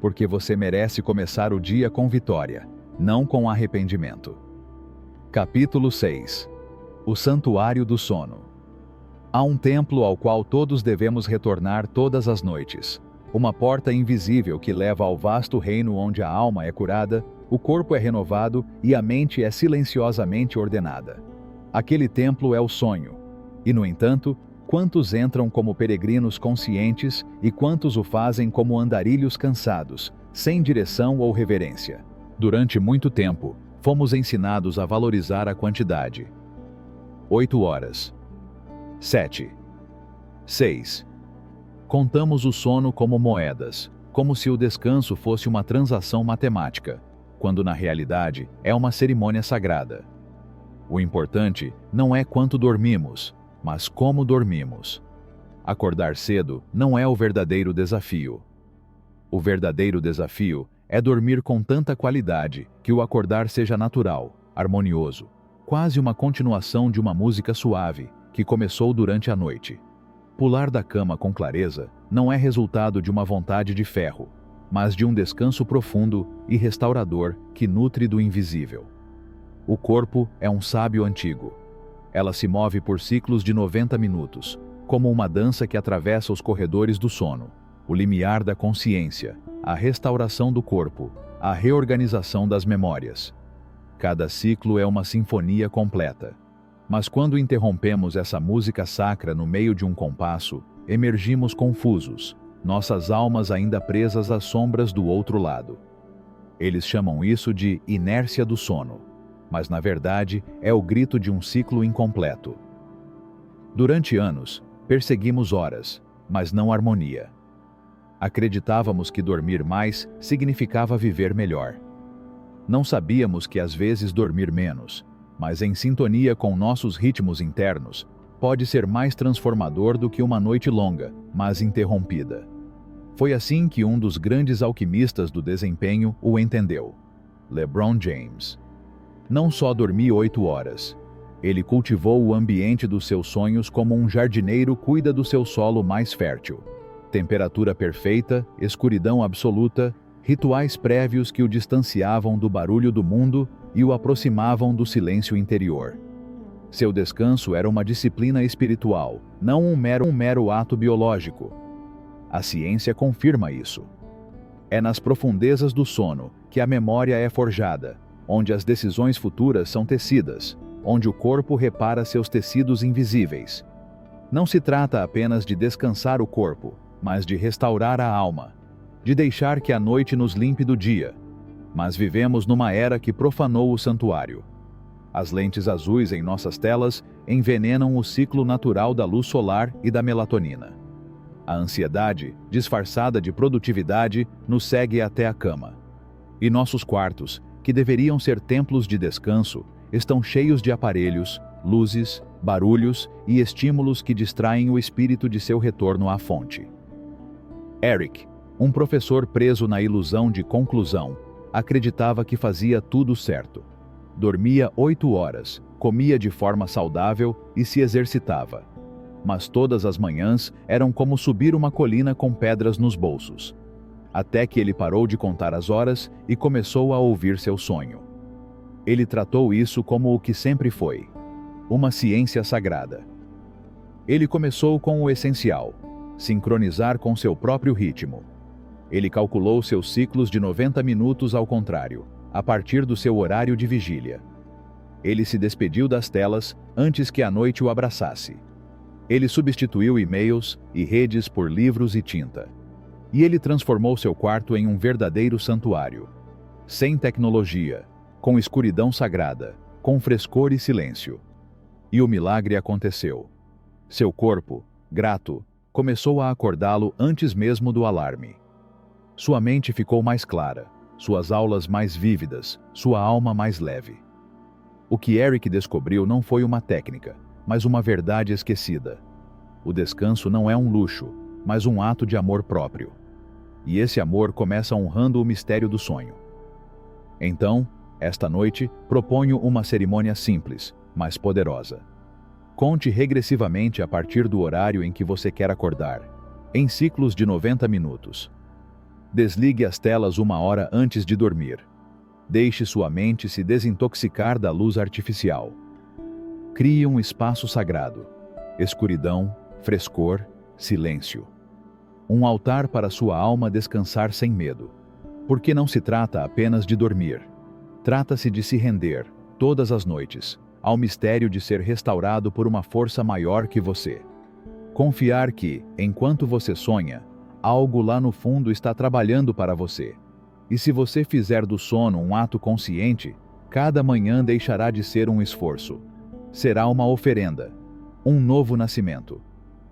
Porque você merece começar o dia com vitória, não com arrependimento. Capítulo 6. O Santuário do Sono. Há um templo ao qual todos devemos retornar todas as noites. Uma porta invisível que leva ao vasto reino onde a alma é curada, o corpo é renovado e a mente é silenciosamente ordenada. Aquele templo é o sonho. E, no entanto, quantos entram como peregrinos conscientes e quantos o fazem como andarilhos cansados, sem direção ou reverência? Durante muito tempo, fomos ensinados a valorizar a quantidade. 8 horas. 7. 6. Contamos o sono como moedas, como se o descanso fosse uma transação matemática, quando na realidade é uma cerimônia sagrada. O importante não é quanto dormimos, mas como dormimos. Acordar cedo não é o verdadeiro desafio. O verdadeiro desafio é dormir com tanta qualidade que o acordar seja natural, harmonioso, quase uma continuação de uma música suave que começou durante a noite. Pular da cama com clareza não é resultado de uma vontade de ferro, mas de um descanso profundo e restaurador que nutre do invisível. O corpo é um sábio antigo. Ela se move por ciclos de 90 minutos, como uma dança que atravessa os corredores do sono, o limiar da consciência, a restauração do corpo, a reorganização das memórias, Cada ciclo é uma sinfonia completa. Mas quando interrompemos essa música sacra no meio de um compasso, emergimos confusos, nossas almas ainda presas às sombras do outro lado. Eles chamam isso de inércia do sono, mas na verdade é o grito de um ciclo incompleto. Durante anos, perseguimos horas, mas não harmonia. Acreditávamos que dormir mais significava viver melhor. Não sabíamos que às vezes dormir menos, mas em sintonia com nossos ritmos internos, pode ser mais transformador do que uma noite longa, mas interrompida. Foi assim que um dos grandes alquimistas do desempenho o entendeu: LeBron James. Não só dormia 8 horas. Ele cultivou o ambiente dos seus sonhos como um jardineiro cuida do seu solo mais fértil. Temperatura perfeita, escuridão absoluta, rituais prévios que o distanciavam do barulho do mundo e o aproximavam do silêncio interior. Seu descanso era uma disciplina espiritual, não um mero ato biológico. A ciência confirma isso. É nas profundezas do sono que a memória é forjada, onde as decisões futuras são tecidas, onde o corpo repara seus tecidos invisíveis. Não se trata apenas de descansar o corpo, mas de restaurar a alma, de deixar que a noite nos limpe do dia. Mas vivemos numa era que profanou o santuário. As lentes azuis em nossas telas envenenam o ciclo natural da luz solar e da melatonina. A ansiedade, disfarçada de produtividade, nos segue até a cama. E nossos quartos, que deveriam ser templos de descanso, estão cheios de aparelhos, luzes, barulhos e estímulos que distraem o espírito de seu retorno à fonte. Eric, um professor preso na ilusão de conclusão, acreditava que fazia tudo certo. Dormia 8 horas, comia de forma saudável e se exercitava. Mas todas as manhãs eram como subir uma colina com pedras nos bolsos. Até que ele parou de contar as horas e começou a ouvir seu sonho. Ele tratou isso como o que sempre foi: uma ciência sagrada. Ele começou com o essencial: sincronizar com seu próprio ritmo. Ele calculou seus ciclos de 90 minutos ao contrário, a partir do seu horário de vigília. Ele se despediu das telas antes que a noite o abraçasse. Ele substituiu e-mails e redes por livros e tinta. E ele transformou seu quarto em um verdadeiro santuário. Sem tecnologia, com escuridão sagrada, com frescor e silêncio. E o milagre aconteceu. Seu corpo, grato, começou a acordá-lo antes mesmo do alarme. Sua mente ficou mais clara, suas aulas mais vívidas, sua alma mais leve. O que Eric descobriu não foi uma técnica, mas uma verdade esquecida. O descanso não é um luxo, mas um ato de amor próprio. E esse amor começa honrando o mistério do sonho. Então, esta noite, proponho uma cerimônia simples, mas poderosa. Conte regressivamente a partir do horário em que você quer acordar, em ciclos de 90 minutos. Desligue as telas 1 hora antes de dormir. Deixe sua mente se desintoxicar da luz artificial. Crie um espaço sagrado. Escuridão, frescor, silêncio. Um altar para sua alma descansar sem medo. Porque não se trata apenas de dormir. Trata-se de se render, todas as noites, ao mistério de ser restaurado por uma força maior que você. Confiar que, enquanto você sonha, algo lá no fundo está trabalhando para você. E se você fizer do sono um ato consciente, cada manhã deixará de ser um esforço. Será uma oferenda, um novo nascimento.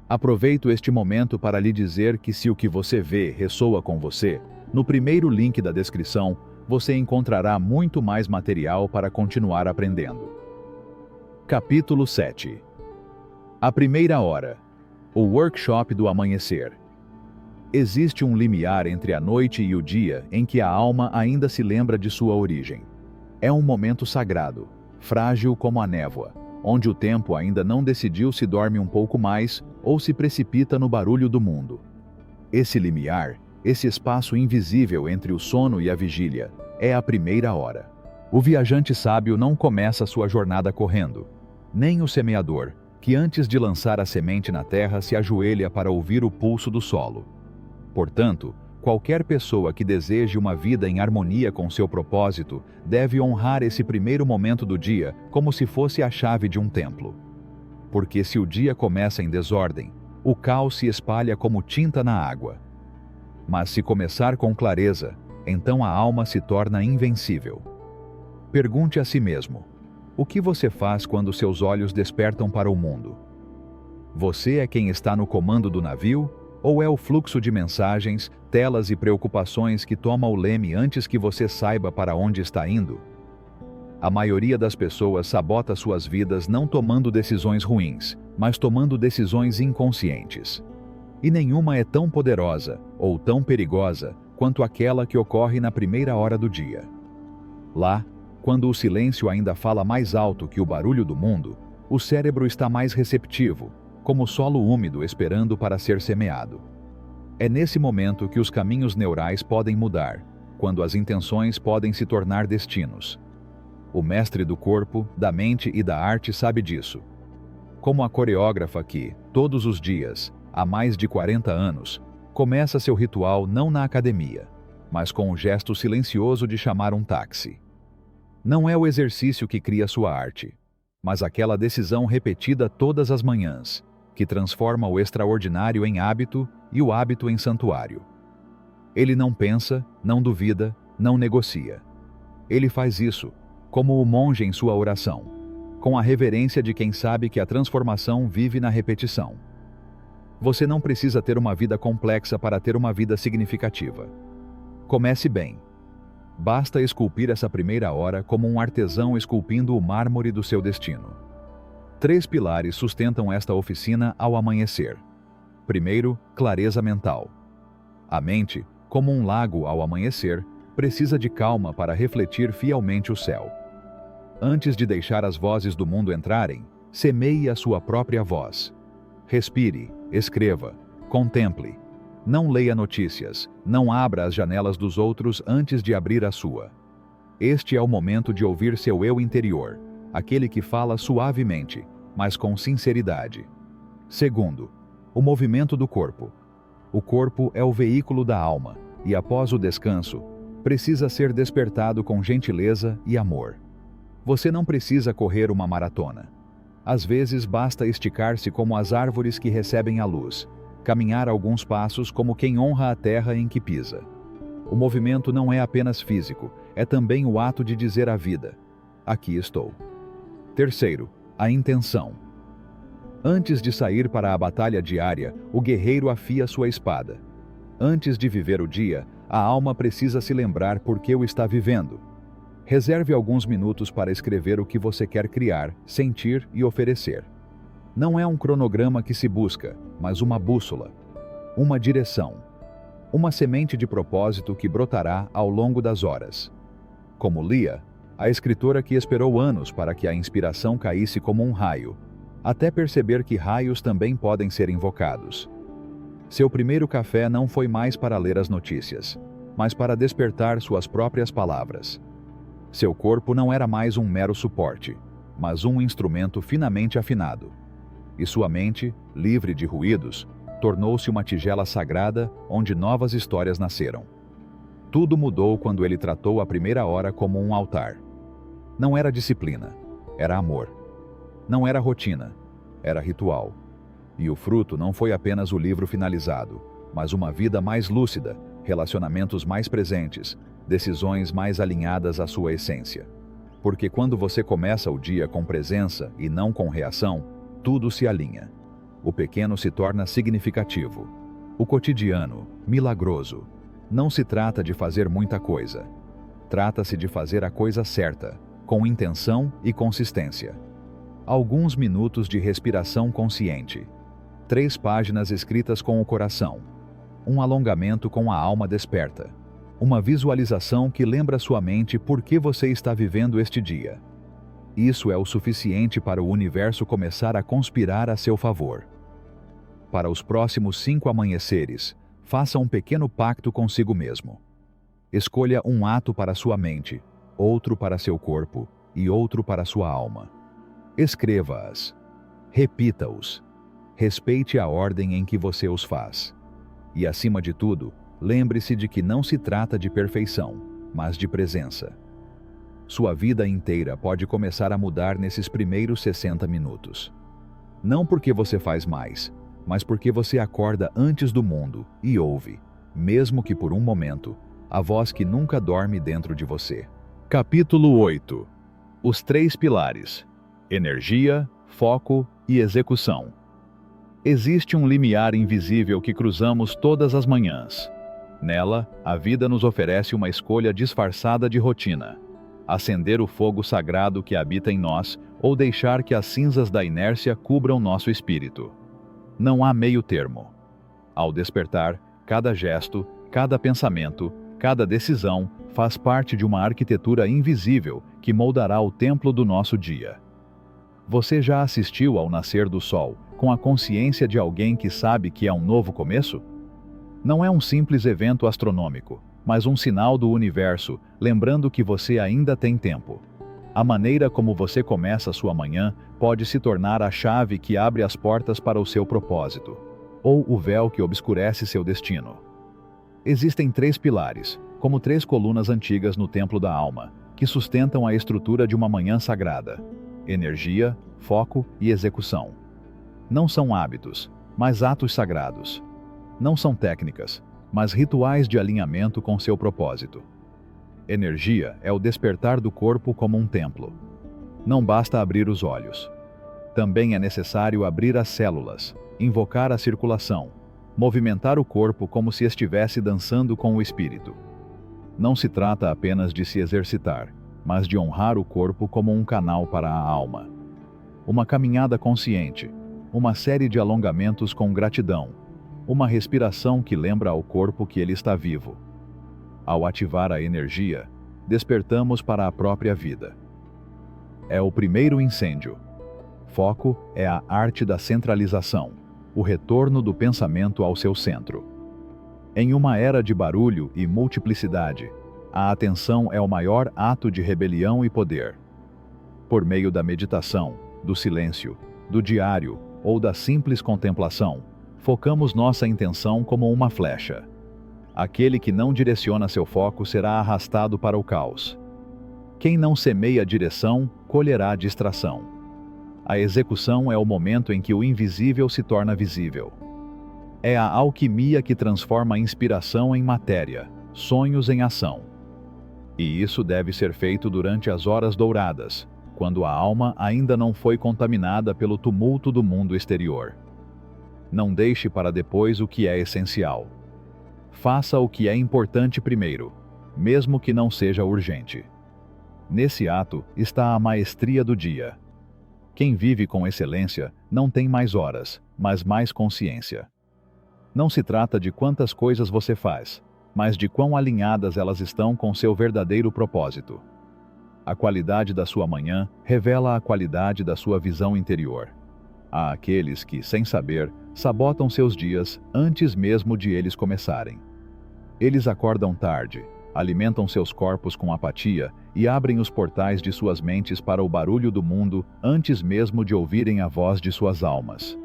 Aproveito este momento para lhe dizer que se o que você vê ressoa com você, no primeiro link da descrição, você encontrará muito mais material para continuar aprendendo. Capítulo 7. A primeira hora. O workshop do amanhecer. Existe um limiar entre a noite e o dia em que a alma ainda se lembra de sua origem. É um momento sagrado, frágil como a névoa, onde o tempo ainda não decidiu se dorme um pouco mais ou se precipita no barulho do mundo. Esse limiar, esse espaço invisível entre o sono e a vigília, é a primeira hora. O viajante sábio não começa sua jornada correndo, nem o semeador, que antes de lançar a semente na terra se ajoelha para ouvir o pulso do solo. Portanto, Qualquer pessoa que deseje uma vida em harmonia com seu propósito deve honrar esse primeiro momento do dia como se fosse a chave de um templo. Porque se o dia começa em desordem, o caos se espalha como tinta na água. Mas se começar com clareza, então a alma se torna invencível. Pergunte a si mesmo: o que você faz quando seus olhos despertam para o mundo? Você é quem está no comando do navio? Ou é o fluxo de mensagens, telas e preocupações que toma o leme antes que você saiba para onde está indo? A maioria das pessoas sabota suas vidas não tomando decisões ruins, mas tomando decisões inconscientes. E nenhuma é tão poderosa ou tão perigosa quanto aquela que ocorre na primeira hora do dia. Lá, quando o silêncio ainda fala mais alto que o barulho do mundo, o cérebro está mais receptivo, como solo úmido esperando para ser semeado. É nesse momento que os caminhos neurais podem mudar, quando as intenções podem se tornar destinos. O mestre do corpo, da mente e da arte sabe disso. Como a coreógrafa que, todos os dias, há mais de 40 anos, começa seu ritual não na academia, mas com o gesto silencioso de chamar um táxi. Não é o exercício que cria sua arte, mas aquela decisão repetida todas as manhãs, que transforma o extraordinário em hábito e o hábito em santuário. Ele não pensa, não duvida, não negocia. Ele faz isso, como o monge em sua oração, com a reverência de quem sabe que a transformação vive na repetição. Você não precisa ter uma vida complexa para ter uma vida significativa. Comece bem. Basta esculpir essa primeira hora como um artesão esculpindo o mármore do seu destino. 3 pilares sustentam esta oficina ao amanhecer. Primeiro, clareza mental. A mente, como um lago ao amanhecer, precisa de calma para refletir fielmente o céu. Antes de deixar as vozes do mundo entrarem, semeie a sua própria voz. Respire, escreva, contemple. Não leia notícias, não abra as janelas dos outros antes de abrir a sua. Este é o momento de ouvir seu eu interior, aquele que fala suavemente, mas com sinceridade. Segundo, o movimento do corpo. O corpo é o veículo da alma, e após o descanso, precisa ser despertado com gentileza e amor. Você não precisa correr uma maratona. Às vezes basta esticar-se como as árvores que recebem a luz, caminhar alguns passos como quem honra a terra em que pisa. O movimento não é apenas físico, é também o ato de dizer à vida: aqui estou. Terceiro, a intenção. Antes de sair para a batalha diária, o guerreiro afia sua espada. Antes de viver o dia, a alma precisa se lembrar por que o está vivendo. Reserve alguns minutos para escrever o que você quer criar, sentir e oferecer. Não é um cronograma que se busca, mas uma bússola, uma direção, uma semente de propósito que brotará ao longo das horas. Como Lia, a escritora que esperou anos para que a inspiração caísse como um raio, até perceber que raios também podem ser invocados. Seu primeiro café não foi mais para ler as notícias, mas para despertar suas próprias palavras. Seu corpo não era mais um mero suporte, mas um instrumento finamente afinado. E sua mente, livre de ruídos, tornou-se uma tigela sagrada onde novas histórias nasceram. Tudo mudou quando ele tratou a primeira hora como um altar. Não era disciplina, era amor. Não era rotina, era ritual. E o fruto não foi apenas o livro finalizado, mas uma vida mais lúcida, relacionamentos mais presentes, decisões mais alinhadas à sua essência. Porque quando você começa o dia com presença e não com reação, tudo se alinha. O pequeno se torna significativo. O cotidiano, milagroso. Não se trata de fazer muita coisa. Trata-se de fazer a coisa certa, com intenção e consistência. Alguns minutos de respiração consciente. 3 páginas escritas com o coração. Um alongamento com a alma desperta. Uma visualização que lembra sua mente por que você está vivendo este dia. Isso é o suficiente para o universo começar a conspirar a seu favor. Para os próximos 5 amanheceres, faça um pequeno pacto consigo mesmo. Escolha um ato para sua mente, outro para seu corpo e outro para sua alma. Escreva-as. Repita-os. Respeite a ordem em que você os faz. E, acima de tudo, lembre-se de que não se trata de perfeição, mas de presença. Sua vida inteira pode começar a mudar nesses primeiros 60 minutos. Não porque você faz mais, mas porque você acorda antes do mundo e ouve, mesmo que por um momento, a voz que nunca dorme dentro de você. Capítulo 8. Os 3 pilares: energia, foco e execução. Existe um limiar invisível que cruzamos todas as manhãs. Nela, a vida nos oferece uma escolha disfarçada de rotina: acender o fogo sagrado que habita em nós ou deixar que as cinzas da inércia cubram nosso espírito. Não há meio termo. Ao despertar, cada gesto, cada pensamento, cada decisão faz parte de uma arquitetura invisível que moldará o templo do nosso dia. Você já assistiu ao nascer do sol com a consciência de alguém que sabe que é um novo começo? Não é um simples evento astronômico, mas um sinal do universo, lembrando que você ainda tem tempo. A maneira como você começa sua manhã pode se tornar a chave que abre as portas para o seu propósito, ou o véu que obscurece seu destino. Existem 3 pilares, como 3 colunas antigas no templo da alma, que sustentam a estrutura de uma manhã sagrada: energia, foco e execução. Não são hábitos, mas atos sagrados. Não são técnicas, mas rituais de alinhamento com seu propósito. Energia é o despertar do corpo como um templo. Não basta abrir os olhos. Também é necessário abrir as células, invocar a circulação, movimentar o corpo como se estivesse dançando com o espírito. Não se trata apenas de se exercitar, mas de honrar o corpo como um canal para a alma. Uma caminhada consciente, uma série de alongamentos com gratidão, uma respiração que lembra ao corpo que ele está vivo. Ao ativar a energia, despertamos para a própria vida. É o primeiro incêndio. Foco é a arte da centralização, o retorno do pensamento ao seu centro. Em uma era de barulho e multiplicidade, a atenção é o maior ato de rebelião e poder. Por meio da meditação, do silêncio, do diário ou da simples contemplação, focamos nossa intenção como uma flecha. Aquele que não direciona seu foco será arrastado para o caos. Quem não semeia direção, colherá distração. A execução é o momento em que o invisível se torna visível. É a alquimia que transforma a inspiração em matéria, sonhos em ação. E isso deve ser feito durante as horas douradas, quando a alma ainda não foi contaminada pelo tumulto do mundo exterior. Não deixe para depois o que é essencial. Faça o que é importante primeiro, mesmo que não seja urgente. Nesse ato está a maestria do dia. Quem vive com excelência não tem mais horas, mas mais consciência. Não se trata de quantas coisas você faz, mas de quão alinhadas elas estão com seu verdadeiro propósito. A qualidade da sua manhã revela a qualidade da sua visão interior. Há aqueles que, sem saber, sabotam seus dias antes mesmo de eles começarem. Eles acordam tarde, alimentam seus corpos com apatia e abrem os portais de suas mentes para o barulho do mundo antes mesmo de ouvirem a voz de suas almas.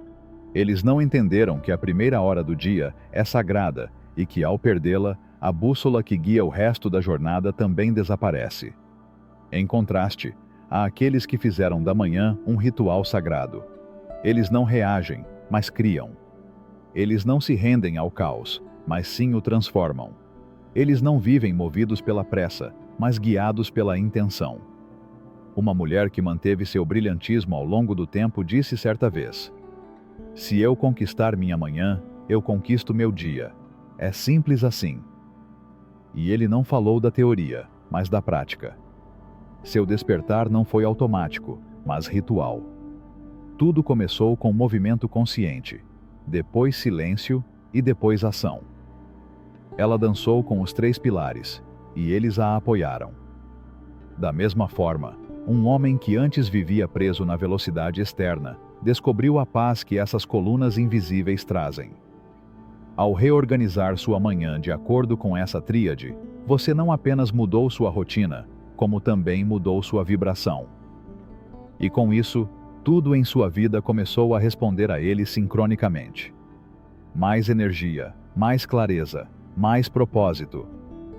Eles não entenderam que a primeira hora do dia é sagrada e que, ao perdê-la, a bússola que guia o resto da jornada também desaparece. Em contraste, há aqueles que fizeram da manhã um ritual sagrado. Eles não reagem, mas criam. Eles não se rendem ao caos, mas sim o transformam. Eles não vivem movidos pela pressa, mas guiados pela intenção. Uma mulher que manteve seu brilhantismo ao longo do tempo disse certa vez: "Se eu conquistar minha manhã, eu conquisto meu dia. É simples assim." E ele não falou da teoria, mas da prática. Seu despertar não foi automático, mas ritual. Tudo começou com movimento consciente, depois silêncio e depois ação. Ela dançou com os 3 pilares, e eles a apoiaram. Da mesma forma, um homem que antes vivia preso na velocidade externa, descobriu a paz que essas colunas invisíveis trazem. Ao reorganizar sua manhã de acordo com essa tríade, você não apenas mudou sua rotina, como também mudou sua vibração. E com isso, tudo em sua vida começou a responder a ele sincronicamente. Mais energia, mais clareza, mais propósito.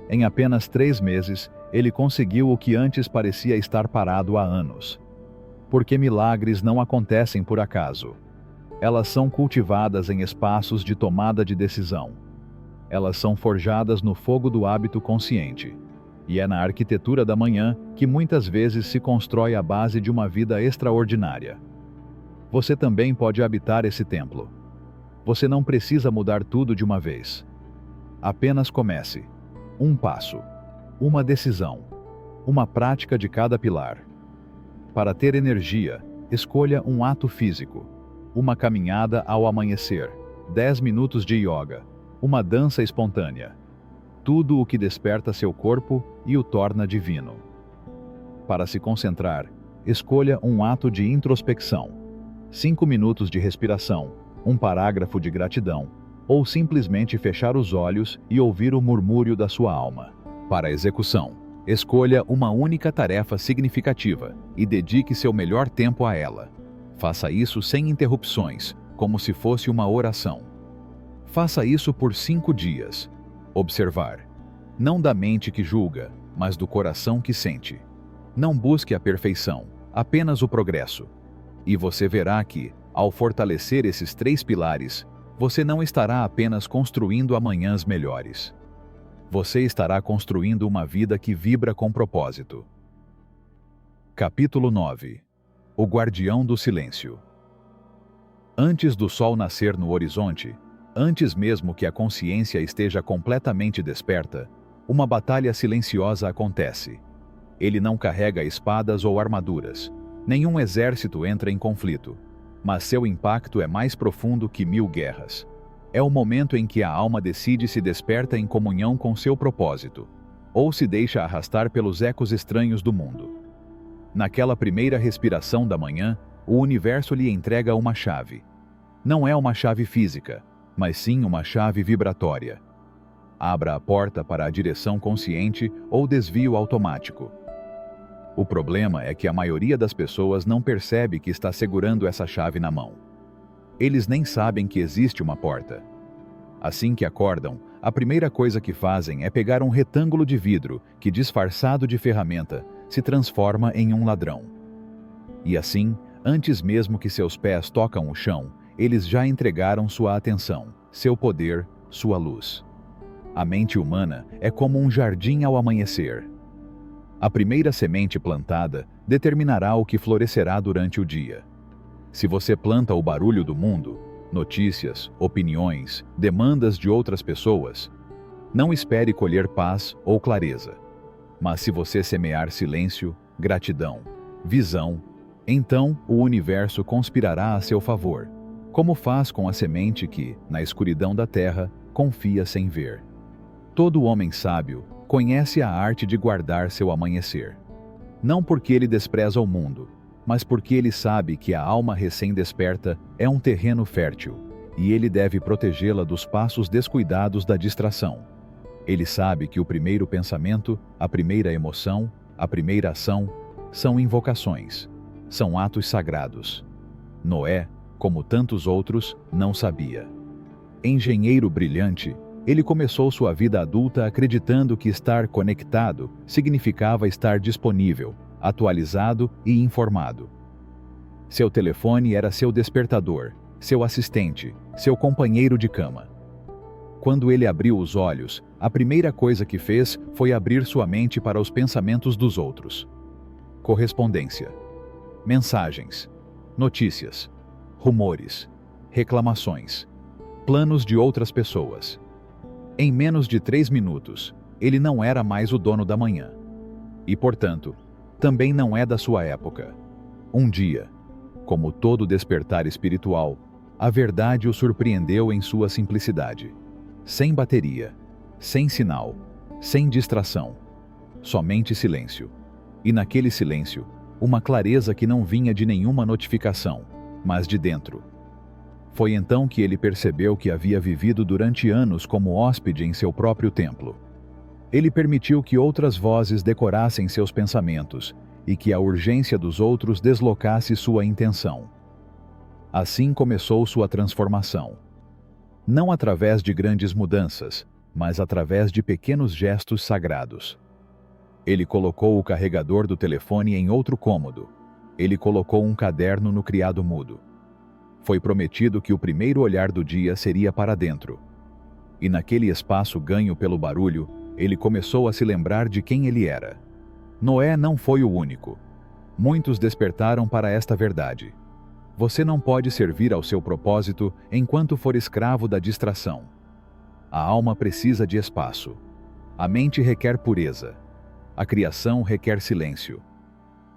Em apenas 3 meses, ele conseguiu o que antes parecia estar parado há anos. Porque milagres não acontecem por acaso. Elas são cultivadas em espaços de tomada de decisão. Elas são forjadas no fogo do hábito consciente. E é na arquitetura da manhã que muitas vezes se constrói a base de uma vida extraordinária. Você também pode habitar esse templo. Você não precisa mudar tudo de uma vez. Apenas comece. Um passo. Uma decisão. Uma prática de cada pilar. Para ter energia, escolha um ato físico. Uma caminhada ao amanhecer. 10 minutos de yoga. Uma dança espontânea. Tudo o que desperta seu corpo e o torna divino. Para se concentrar, escolha um ato de introspecção. 5 minutos de respiração, um parágrafo de gratidão, ou simplesmente fechar os olhos e ouvir o murmúrio da sua alma. Para a execução, escolha uma única tarefa significativa e dedique seu melhor tempo a ela. Faça isso sem interrupções, como se fosse uma oração. Faça isso por 5 dias. Observar. Não da mente que julga, mas do coração que sente. Não busque a perfeição, apenas o progresso. E você verá que, ao fortalecer esses 3 pilares, você não estará apenas construindo amanhãs melhores. Você estará construindo uma vida que vibra com propósito. Capítulo 9. O Guardião do Silêncio. Antes do sol nascer no horizonte, antes mesmo que a consciência esteja completamente desperta, uma batalha silenciosa acontece. Ele não carrega espadas ou armaduras. Nenhum exército entra em conflito. Mas seu impacto é mais profundo que 1000 guerras. É o momento em que a alma decide se desperta em comunhão com seu propósito, ou se deixa arrastar pelos ecos estranhos do mundo. Naquela primeira respiração da manhã, o universo lhe entrega uma chave. Não é uma chave física, mas sim uma chave vibratória. Abra a porta para a direção consciente ou desvio automático. O problema é que a maioria das pessoas não percebe que está segurando essa chave na mão. Eles nem sabem que existe uma porta. Assim que acordam, a primeira coisa que fazem é pegar um retângulo de vidro que, disfarçado de ferramenta, se transforma em um ladrão. E assim, antes mesmo que seus pés tocam o chão, eles já entregaram sua atenção, seu poder, sua luz. A mente humana é como um jardim ao amanhecer. A primeira semente plantada determinará o que florescerá durante o dia. Se você planta o barulho do mundo, notícias, opiniões, demandas de outras pessoas, não espere colher paz ou clareza. Mas se você semear silêncio, gratidão, visão, então o universo conspirará a seu favor, como faz com a semente que, na escuridão da terra, confia sem ver. Todo homem sábio conhece a arte de guardar seu amanhecer. Não porque ele despreza o mundo, mas porque ele sabe que a alma recém-desperta é um terreno fértil, e ele deve protegê-la dos passos descuidados da distração. Ele sabe que o primeiro pensamento, a primeira emoção, a primeira ação, são invocações, são atos sagrados. Noé, como tantos outros, não sabia. Engenheiro brilhante, ele começou sua vida adulta acreditando que estar conectado significava estar disponível, atualizado e informado. Seu telefone era seu despertador, seu assistente, seu companheiro de cama. Quando ele abriu os olhos, a primeira coisa que fez foi abrir sua mente para os pensamentos dos outros. Correspondência, mensagens, notícias, rumores, reclamações, planos de outras pessoas. Em menos de 3 minutos, ele não era mais o dono da manhã. E, portanto, também não é da sua época. Um dia, como todo despertar espiritual, a verdade o surpreendeu em sua simplicidade. Sem bateria, sem sinal, sem distração. Somente silêncio. E naquele silêncio, uma clareza que não vinha de nenhuma notificação, mas de dentro. Foi então que ele percebeu que havia vivido durante anos como hóspede em seu próprio templo. Ele permitiu que outras vozes decorassem seus pensamentos e que a urgência dos outros deslocasse sua intenção. Assim começou sua transformação. Não através de grandes mudanças, mas através de pequenos gestos sagrados. Ele colocou o carregador do telefone em outro cômodo. Ele colocou um caderno no criado mudo. Foi prometido que o primeiro olhar do dia seria para dentro. E naquele espaço ganho pelo barulho, ele começou a se lembrar de quem ele era. Noé não foi o único. Muitos despertaram para esta verdade. Você não pode servir ao seu propósito enquanto for escravo da distração. A alma precisa de espaço. A mente requer pureza. A criação requer silêncio.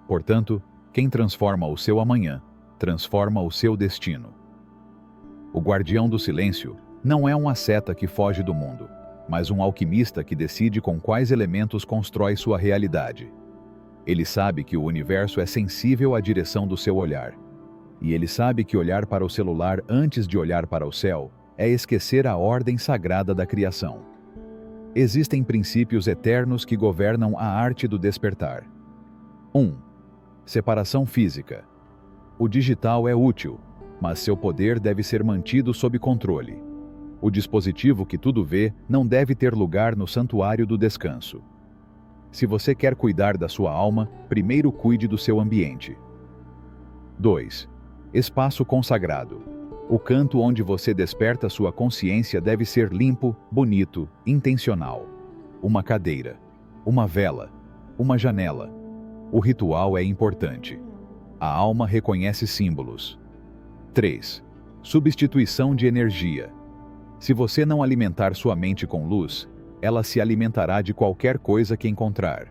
Portanto, quem transforma o seu amanhã, transforma o seu destino. O guardião do silêncio não é um asceta que foge do mundo, mas um alquimista que decide com quais elementos constrói sua realidade. Ele sabe que o universo é sensível à direção do seu olhar. E ele sabe que olhar para o celular antes de olhar para o céu é esquecer a ordem sagrada da criação. Existem princípios eternos que governam a arte do despertar. 1. Separação física. O digital é útil, mas seu poder deve ser mantido sob controle. O dispositivo que tudo vê não deve ter lugar no santuário do descanso. Se você quer cuidar da sua alma, primeiro cuide do seu ambiente. 2. Espaço consagrado. O canto onde você desperta sua consciência deve ser limpo, bonito, intencional. Uma cadeira, uma vela, uma janela. O ritual é importante. A alma reconhece símbolos. 3. Substituição de energia. Se você não alimentar sua mente com luz, ela se alimentará de qualquer coisa que encontrar.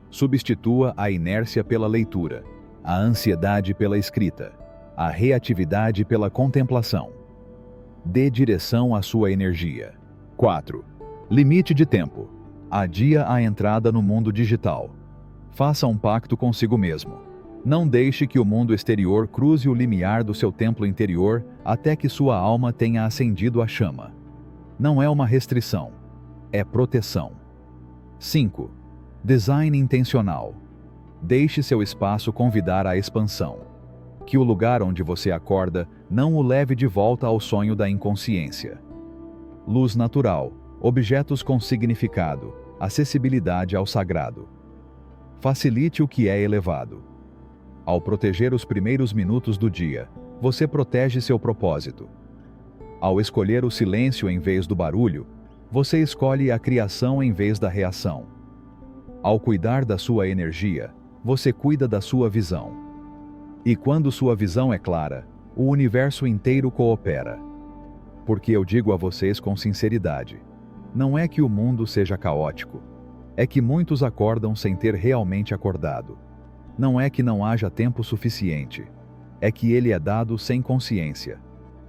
Substitua a inércia pela leitura, a ansiedade pela escrita, a reatividade pela contemplação. Dê direção à sua energia. 4. Limite de tempo. Adia a entrada no mundo digital. Faça um pacto consigo mesmo. Não deixe que o mundo exterior cruze o limiar do seu templo interior até que sua alma tenha acendido a chama. Não é uma restrição, é proteção. 5. Design intencional. Deixe seu espaço convidar à expansão. Que o lugar onde você acorda não o leve de volta ao sonho da inconsciência. Luz natural, objetos com significado, acessibilidade ao sagrado. Facilite o que é elevado. Ao proteger os primeiros minutos do dia, você protege seu propósito. Ao escolher o silêncio em vez do barulho, você escolhe a criação em vez da reação. Ao cuidar da sua energia, você cuida da sua visão. E quando sua visão é clara, o universo inteiro coopera. Porque eu digo a vocês com sinceridade, não é que o mundo seja caótico, é que muitos acordam sem ter realmente acordado. Não é que não haja tempo suficiente, é que ele é dado sem consciência.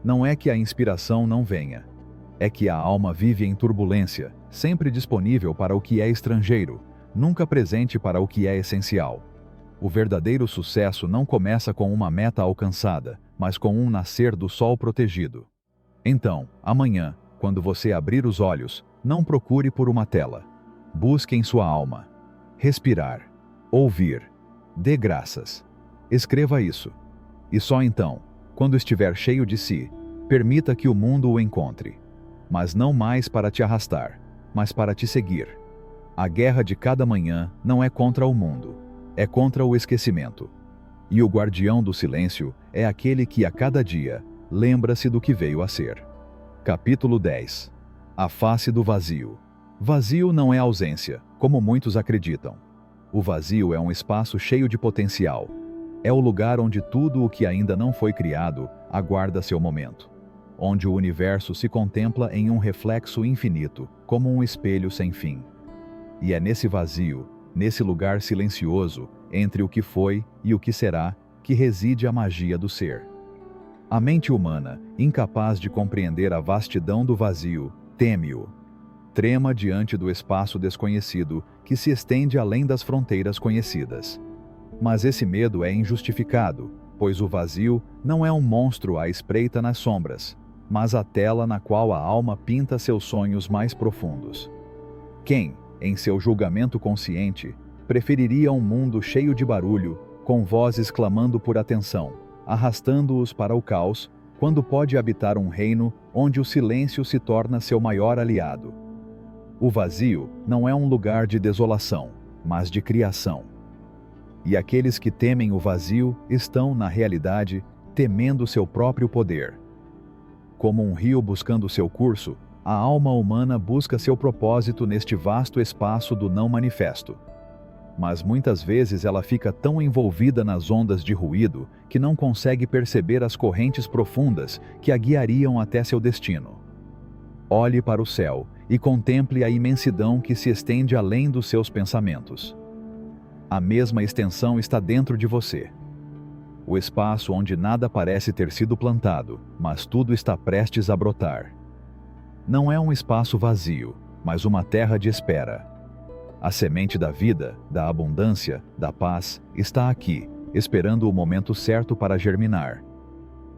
Não é que a inspiração não venha, é que a alma vive em turbulência, sempre disponível para o que é estrangeiro, nunca presente para o que é essencial. O verdadeiro sucesso não começa com uma meta alcançada, mas com um nascer do sol protegido. Então, amanhã, quando você abrir os olhos, não procure por uma tela. Busque em sua alma. Respirar. Ouvir. Dê graças. Escreva isso. E só então, quando estiver cheio de si, permita que o mundo o encontre. Mas não mais para te arrastar, mas para te seguir. A guerra de cada manhã não é contra o mundo. É contra o esquecimento. E o guardião do silêncio é aquele que a cada dia lembra-se do que veio a ser. Capítulo 10. A face do vazio. Vazio não é ausência, como muitos acreditam. O vazio é um espaço cheio de potencial. É o lugar onde tudo o que ainda não foi criado aguarda seu momento. Onde o universo se contempla em um reflexo infinito, como um espelho sem fim. E é nesse vazio, nesse lugar silencioso, entre o que foi e o que será, que reside a magia do ser. A mente humana, incapaz de compreender a vastidão do vazio, teme-o. Trema diante do espaço desconhecido que se estende além das fronteiras conhecidas. Mas esse medo é injustificado, pois o vazio não é um monstro à espreita nas sombras, mas a tela na qual a alma pinta seus sonhos mais profundos. Quem, em seu julgamento consciente, preferiria um mundo cheio de barulho, com vozes clamando por atenção, arrastando-os para o caos, quando pode habitar um reino onde o silêncio se torna seu maior aliado? O vazio não é um lugar de desolação, mas de criação. E aqueles que temem o vazio estão, na realidade, temendo seu próprio poder. Como um rio buscando seu curso, a alma humana busca seu propósito neste vasto espaço do não manifesto. Mas muitas vezes ela fica tão envolvida nas ondas de ruído que não consegue perceber as correntes profundas que a guiariam até seu destino. Olhe para o céu e contemple a imensidão que se estende além dos seus pensamentos. A mesma extensão está dentro de você. O espaço onde nada parece ter sido plantado, mas tudo está prestes a brotar. Não é um espaço vazio, mas uma terra de espera. A semente da vida, da abundância, da paz, está aqui, esperando o momento certo para germinar.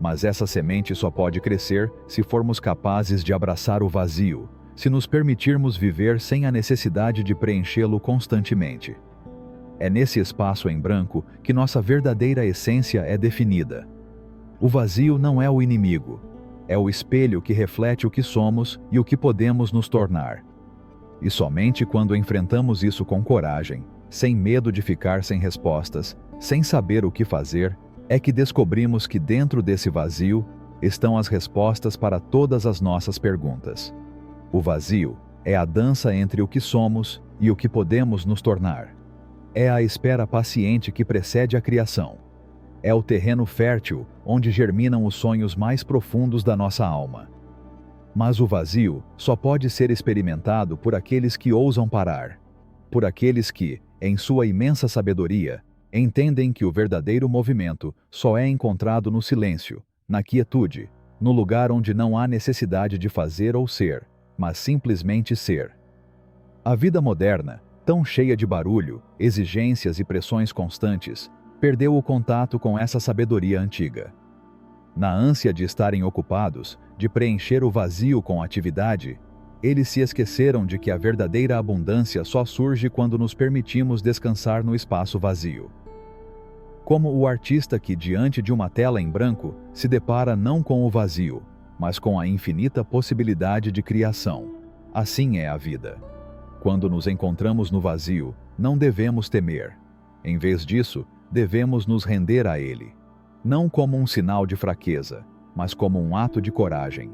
Mas essa semente só pode crescer se formos capazes de abraçar o vazio, se nos permitirmos viver sem a necessidade de preenchê-lo constantemente. É nesse espaço em branco que nossa verdadeira essência é definida. O vazio não é o inimigo, é o espelho que reflete o que somos e o que podemos nos tornar. E somente quando enfrentamos isso com coragem, sem medo de ficar sem respostas, sem saber o que fazer, é que descobrimos que dentro desse vazio estão as respostas para todas as nossas perguntas. O vazio é a dança entre o que somos e o que podemos nos tornar. É a espera paciente que precede a criação. É o terreno fértil onde germinam os sonhos mais profundos da nossa alma. Mas o vazio só pode ser experimentado por aqueles que ousam parar, por aqueles que, em sua imensa sabedoria, entendem que o verdadeiro movimento só é encontrado no silêncio, na quietude, no lugar onde não há necessidade de fazer ou ser, mas simplesmente ser. A vida moderna, tão cheia de barulho, exigências e pressões constantes, perdeu o contato com essa sabedoria antiga. Na ânsia de estarem ocupados, de preencher o vazio com atividade, eles se esqueceram de que a verdadeira abundância só surge quando nos permitimos descansar no espaço vazio. Como o artista que, diante de uma tela em branco, se depara não com o vazio, mas com a infinita possibilidade de criação, assim é a vida. Quando nos encontramos no vazio, não devemos temer. Em vez disso, devemos nos render a ele. Não como um sinal de fraqueza, mas como um ato de coragem.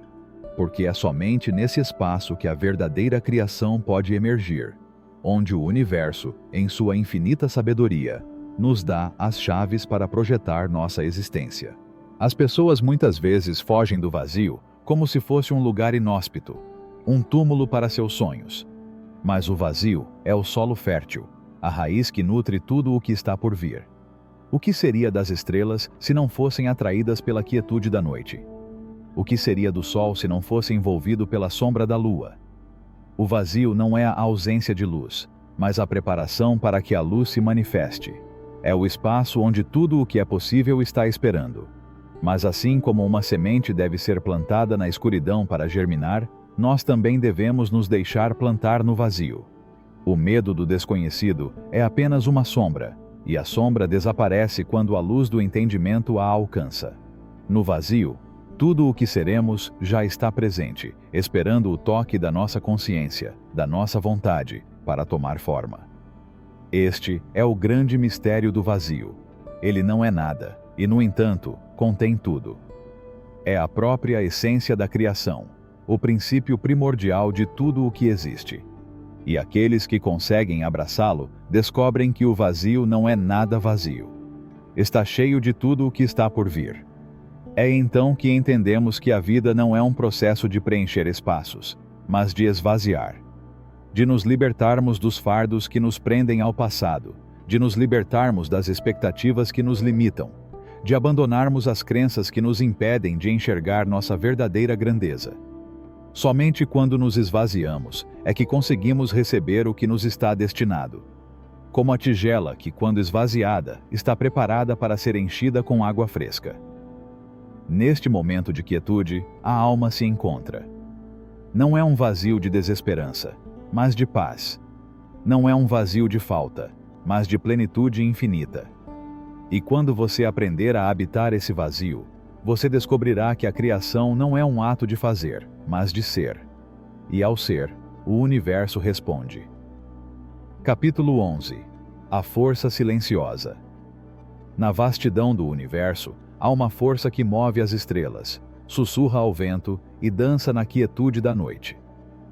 Porque é somente nesse espaço que a verdadeira criação pode emergir, onde o universo, em sua infinita sabedoria, nos dá as chaves para projetar nossa existência. As pessoas muitas vezes fogem do vazio como se fosse um lugar inóspito, um túmulo para seus sonhos. Mas o vazio é o solo fértil, a raiz que nutre tudo o que está por vir. O que seria das estrelas se não fossem atraídas pela quietude da noite? O que seria do sol se não fosse envolvido pela sombra da lua? O vazio não é a ausência de luz, mas a preparação para que a luz se manifeste. É o espaço onde tudo o que é possível está esperando. Mas assim como uma semente deve ser plantada na escuridão para germinar, nós também devemos nos deixar plantar no vazio. O medo do desconhecido é apenas uma sombra, e a sombra desaparece quando a luz do entendimento a alcança. No vazio, tudo o que seremos já está presente, esperando o toque da nossa consciência, da nossa vontade, para tomar forma. Este é o grande mistério do vazio. Ele não é nada, e no entanto, contém tudo. É a própria essência da criação, o princípio primordial de tudo o que existe. E aqueles que conseguem abraçá-lo descobrem que o vazio não é nada vazio. Está cheio de tudo o que está por vir. É então que entendemos que a vida não é um processo de preencher espaços, mas de esvaziar. De nos libertarmos dos fardos que nos prendem ao passado, de nos libertarmos das expectativas que nos limitam, de abandonarmos as crenças que nos impedem de enxergar nossa verdadeira grandeza. Somente quando nos esvaziamos é que conseguimos receber o que nos está destinado. Como a tigela que, quando esvaziada, está preparada para ser enchida com água fresca. Neste momento de quietude, a alma se encontra. Não é um vazio de desesperança, mas de paz. Não é um vazio de falta, mas de plenitude infinita. E quando você aprender a habitar esse vazio, você descobrirá que a criação não é um ato de fazer, mas de ser. E ao ser, o universo responde. Capítulo 11. A força silenciosa. Na vastidão do universo, há uma força que move as estrelas, sussurra ao vento e dança na quietude da noite.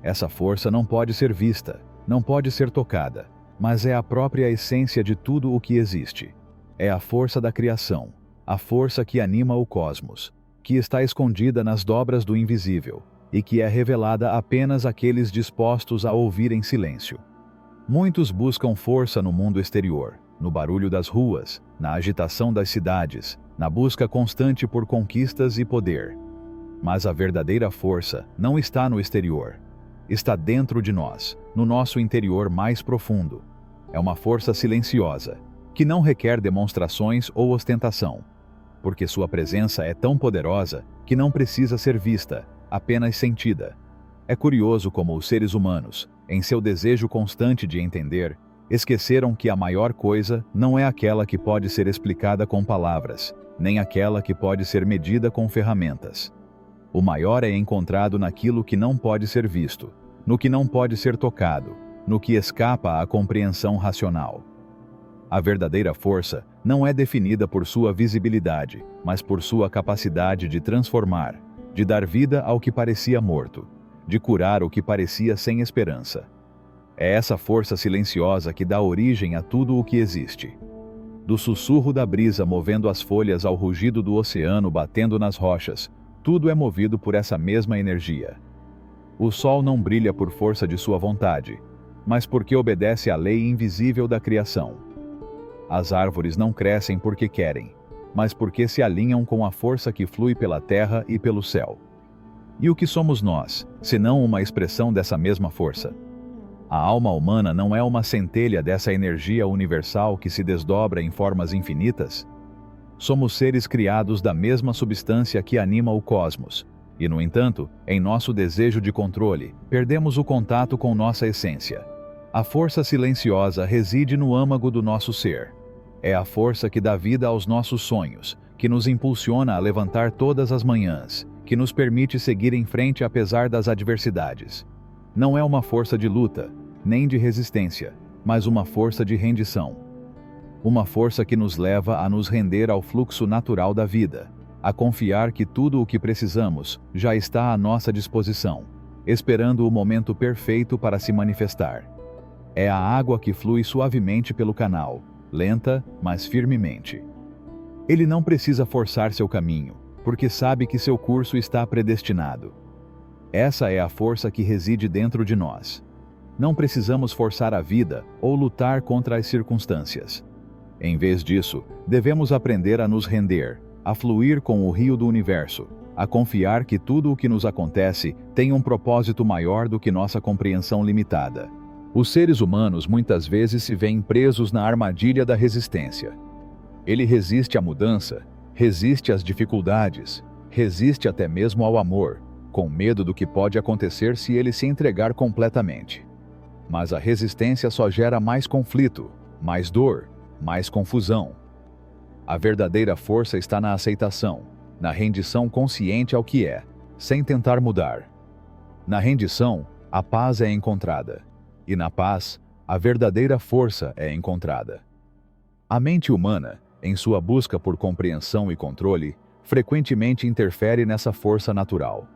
Essa força não pode ser vista, não pode ser tocada, mas é a própria essência de tudo o que existe. É a força da criação, a força que anima o cosmos, que está escondida nas dobras do invisível e que é revelada apenas àqueles dispostos a ouvir em silêncio. Muitos buscam força no mundo exterior, no barulho das ruas, na agitação das cidades, na busca constante por conquistas e poder. Mas a verdadeira força não está no exterior. Está dentro de nós, no nosso interior mais profundo. É uma força silenciosa, que não requer demonstrações ou ostentação, porque sua presença é tão poderosa que não precisa ser vista, apenas sentida. É curioso como os seres humanos, em seu desejo constante de entender, esqueceram que a maior coisa não é aquela que pode ser explicada com palavras, nem aquela que pode ser medida com ferramentas. O maior é encontrado naquilo que não pode ser visto, no que não pode ser tocado, no que escapa à compreensão racional. A verdadeira força não é definida por sua visibilidade, mas por sua capacidade de transformar, de dar vida ao que parecia morto, de curar o que parecia sem esperança. É essa força silenciosa que dá origem a tudo o que existe. Do sussurro da brisa movendo as folhas ao rugido do oceano batendo nas rochas, tudo é movido por essa mesma energia. O sol não brilha por força de sua vontade, mas porque obedece à lei invisível da criação. As árvores não crescem porque querem, mas porque se alinham com a força que flui pela terra e pelo céu. E o que somos nós, senão uma expressão dessa mesma força? A alma humana não é uma centelha dessa energia universal que se desdobra em formas infinitas? Somos seres criados da mesma substância que anima o cosmos, e, no entanto, em nosso desejo de controle, perdemos o contato com nossa essência. A força silenciosa reside no âmago do nosso ser. É a força que dá vida aos nossos sonhos, que nos impulsiona a levantar todas as manhãs, que nos permite seguir em frente apesar das adversidades. Não é uma força de luta, nem de resistência, mas uma força de rendição. Uma força que nos leva a nos render ao fluxo natural da vida, a confiar que tudo o que precisamos já está à nossa disposição, esperando o momento perfeito para se manifestar. É a água que flui suavemente pelo canal, lenta, mas firmemente. Ele não precisa forçar seu caminho, porque sabe que seu curso está predestinado. Essa é a força que reside dentro de nós. Não precisamos forçar a vida ou lutar contra as circunstâncias. Em vez disso, devemos aprender a nos render, a fluir com o rio do universo, a confiar que tudo o que nos acontece tem um propósito maior do que nossa compreensão limitada. Os seres humanos muitas vezes se veem presos na armadilha da resistência. Ele resiste à mudança, resiste às dificuldades, resiste até mesmo ao amor, com medo do que pode acontecer se ele se entregar completamente. Mas a resistência só gera mais conflito, mais dor, mais confusão. A verdadeira força está na aceitação, na rendição consciente ao que é, sem tentar mudar. Na rendição, a paz é encontrada, e na paz, a verdadeira força é encontrada. A mente humana, em sua busca por compreensão e controle, frequentemente interfere nessa força natural.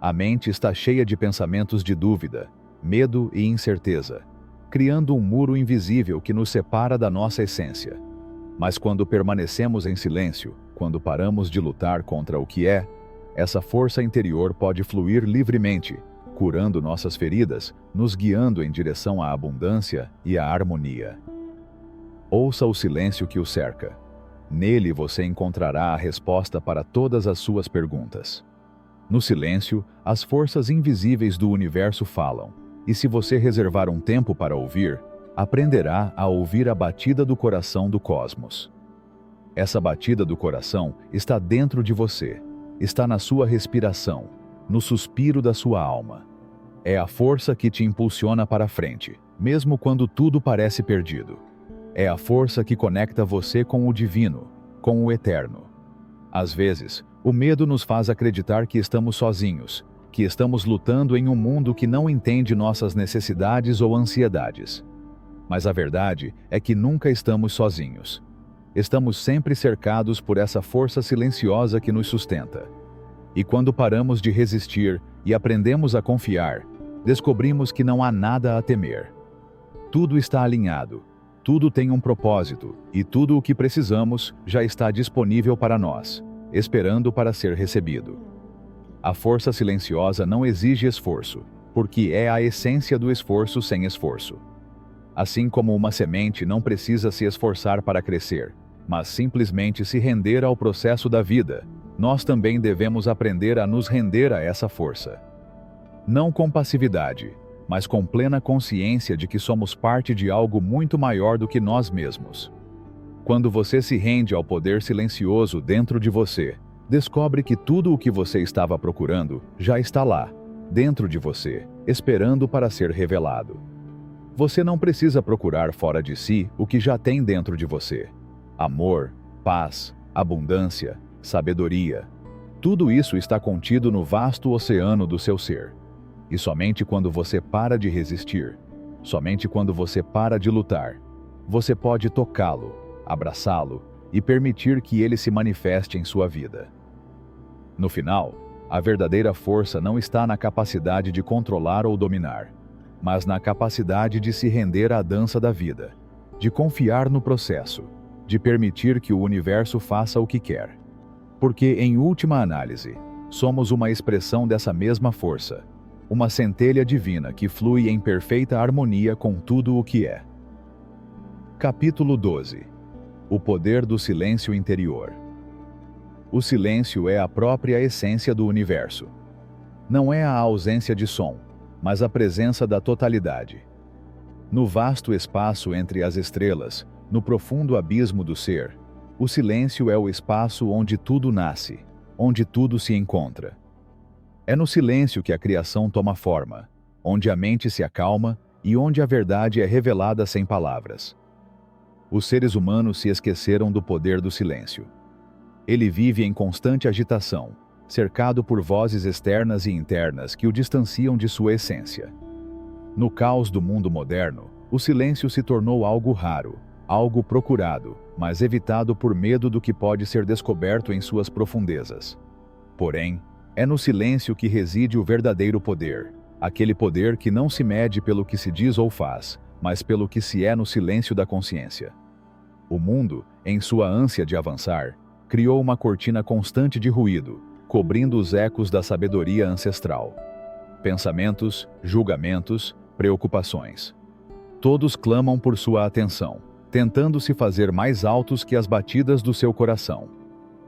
A mente está cheia de pensamentos de dúvida, medo e incerteza, criando um muro invisível que nos separa da nossa essência. Mas quando permanecemos em silêncio, quando paramos de lutar contra o que é, essa força interior pode fluir livremente, curando nossas feridas, nos guiando em direção à abundância e à harmonia. Ouça o silêncio que o cerca. Nele você encontrará a resposta para todas as suas perguntas. No silêncio, as forças invisíveis do universo falam, e se você reservar um tempo para ouvir, aprenderá a ouvir a batida do coração do cosmos. Essa batida do coração está dentro de você, está na sua respiração, no suspiro da sua alma. É a força que te impulsiona para frente, mesmo quando tudo parece perdido. É a força que conecta você com o divino, com o eterno. Às vezes, o medo nos faz acreditar que estamos sozinhos, que estamos lutando em um mundo que não entende nossas necessidades ou ansiedades. Mas a verdade é que nunca estamos sozinhos. Estamos sempre cercados por essa força silenciosa que nos sustenta. E quando paramos de resistir e aprendemos a confiar, descobrimos que não há nada a temer. Tudo está alinhado, tudo tem um propósito, e tudo o que precisamos já está disponível para nós, esperando para ser recebido. A força silenciosa não exige esforço, porque é a essência do esforço sem esforço. Assim como uma semente não precisa se esforçar para crescer, mas simplesmente se render ao processo da vida, nós também devemos aprender a nos render a essa força. Não com passividade, mas com plena consciência de que somos parte de algo muito maior do que nós mesmos. Quando você se rende ao poder silencioso dentro de você, descobre que tudo o que você estava procurando já está lá, dentro de você, esperando para ser revelado. Você não precisa procurar fora de si o que já tem dentro de você. Amor, paz, abundância, sabedoria. Tudo isso está contido no vasto oceano do seu ser. E somente quando você para de resistir, somente quando você para de lutar, você pode tocá-lo, abraçá-lo e permitir que ele se manifeste em sua vida. No final, a verdadeira força não está na capacidade de controlar ou dominar, mas na capacidade de se render à dança da vida, de confiar no processo, de permitir que o universo faça o que quer. Porque, em última análise, somos uma expressão dessa mesma força, uma centelha divina que flui em perfeita harmonia com tudo o que é. Capítulo 12. O poder do silêncio interior. O silêncio é a própria essência do universo. Não é a ausência de som, mas a presença da totalidade. No vasto espaço entre as estrelas, no profundo abismo do ser, o silêncio é o espaço onde tudo nasce, onde tudo se encontra. É no silêncio que a criação toma forma, onde a mente se acalma e onde a verdade é revelada sem palavras. Os seres humanos se esqueceram do poder do silêncio. Ele vive em constante agitação, cercado por vozes externas e internas que o distanciam de sua essência. No caos do mundo moderno, o silêncio se tornou algo raro, algo procurado, mas evitado por medo do que pode ser descoberto em suas profundezas. Porém, é no silêncio que reside o verdadeiro poder, aquele poder que não se mede pelo que se diz ou faz, mas pelo que se é no silêncio da consciência. O mundo, em sua ânsia de avançar, criou uma cortina constante de ruído, cobrindo os ecos da sabedoria ancestral. Pensamentos, julgamentos, preocupações. Todos clamam por sua atenção, tentando se fazer mais altos que as batidas do seu coração.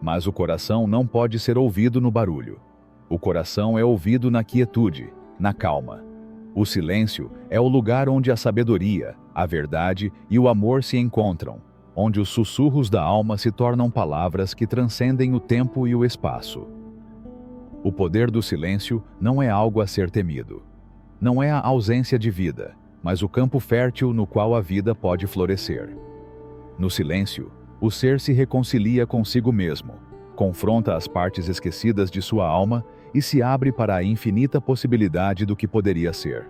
Mas o coração não pode ser ouvido no barulho. O coração é ouvido na quietude, na calma. O silêncio é o lugar onde a sabedoria, a verdade e o amor se encontram, onde os sussurros da alma se tornam palavras que transcendem o tempo e o espaço. O poder do silêncio não é algo a ser temido. Não é a ausência de vida, mas o campo fértil no qual a vida pode florescer. No silêncio, o ser se reconcilia consigo mesmo, confronta as partes esquecidas de sua alma e se abre para a infinita possibilidade do que poderia ser.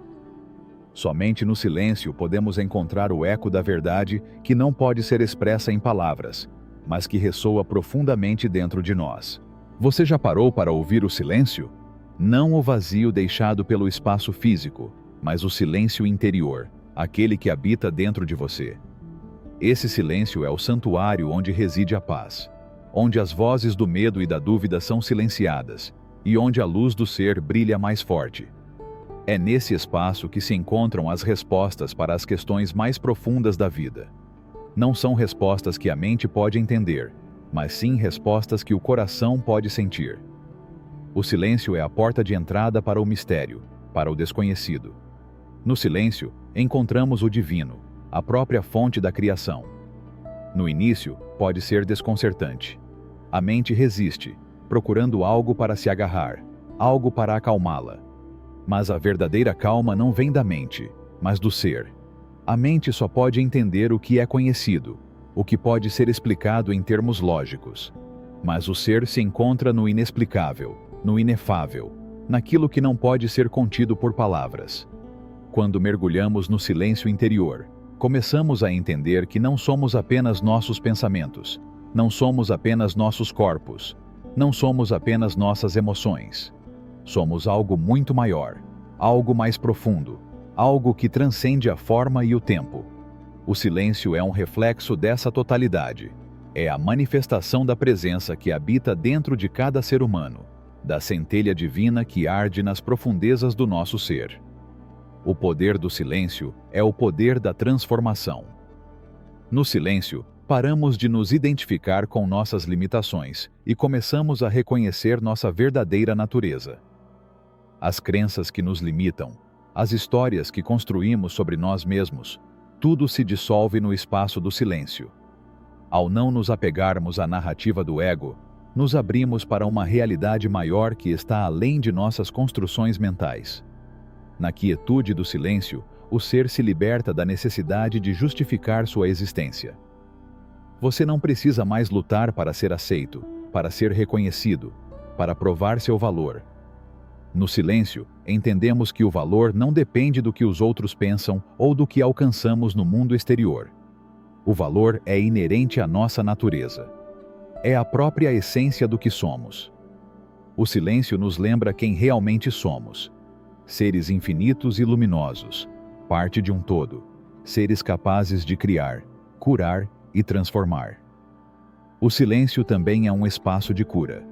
Somente no silêncio podemos encontrar o eco da verdade que não pode ser expressa em palavras, mas que ressoa profundamente dentro de nós. Você já parou para ouvir o silêncio? Não o vazio deixado pelo espaço físico, mas o silêncio interior, aquele que habita dentro de você. Esse silêncio é o santuário onde reside a paz, onde as vozes do medo e da dúvida são silenciadas, e onde a luz do ser brilha mais forte. É nesse espaço que se encontram as respostas para as questões mais profundas da vida. Não são respostas que a mente pode entender, mas sim respostas que o coração pode sentir. O silêncio é a porta de entrada para o mistério, para o desconhecido. No silêncio, encontramos o divino, a própria fonte da criação. No início, pode ser desconcertante. A mente resiste, procurando algo para se agarrar, algo para acalmá-la. Mas a verdadeira calma não vem da mente, mas do ser. A mente só pode entender o que é conhecido, o que pode ser explicado em termos lógicos. Mas o ser se encontra no inexplicável, no inefável, naquilo que não pode ser contido por palavras. Quando mergulhamos no silêncio interior, começamos a entender que não somos apenas nossos pensamentos, não somos apenas nossos corpos, não somos apenas nossas emoções. Somos algo muito maior, algo mais profundo, algo que transcende a forma e o tempo. O silêncio é um reflexo dessa totalidade. É a manifestação da presença que habita dentro de cada ser humano, da centelha divina que arde nas profundezas do nosso ser. O poder do silêncio é o poder da transformação. No silêncio, paramos de nos identificar com nossas limitações e começamos a reconhecer nossa verdadeira natureza. As crenças que nos limitam, as histórias que construímos sobre nós mesmos, tudo se dissolve no espaço do silêncio. Ao não nos apegarmos à narrativa do ego, nos abrimos para uma realidade maior que está além de nossas construções mentais. Na quietude do silêncio, o ser se liberta da necessidade de justificar sua existência. Você não precisa mais lutar para ser aceito, para ser reconhecido, para provar seu valor. No silêncio, entendemos que o valor não depende do que os outros pensam ou do que alcançamos no mundo exterior. O valor é inerente à nossa natureza. É a própria essência do que somos. O silêncio nos lembra quem realmente somos. Seres infinitos e luminosos, parte de um todo, seres capazes de criar, curar e transformar. O silêncio também é um espaço de cura.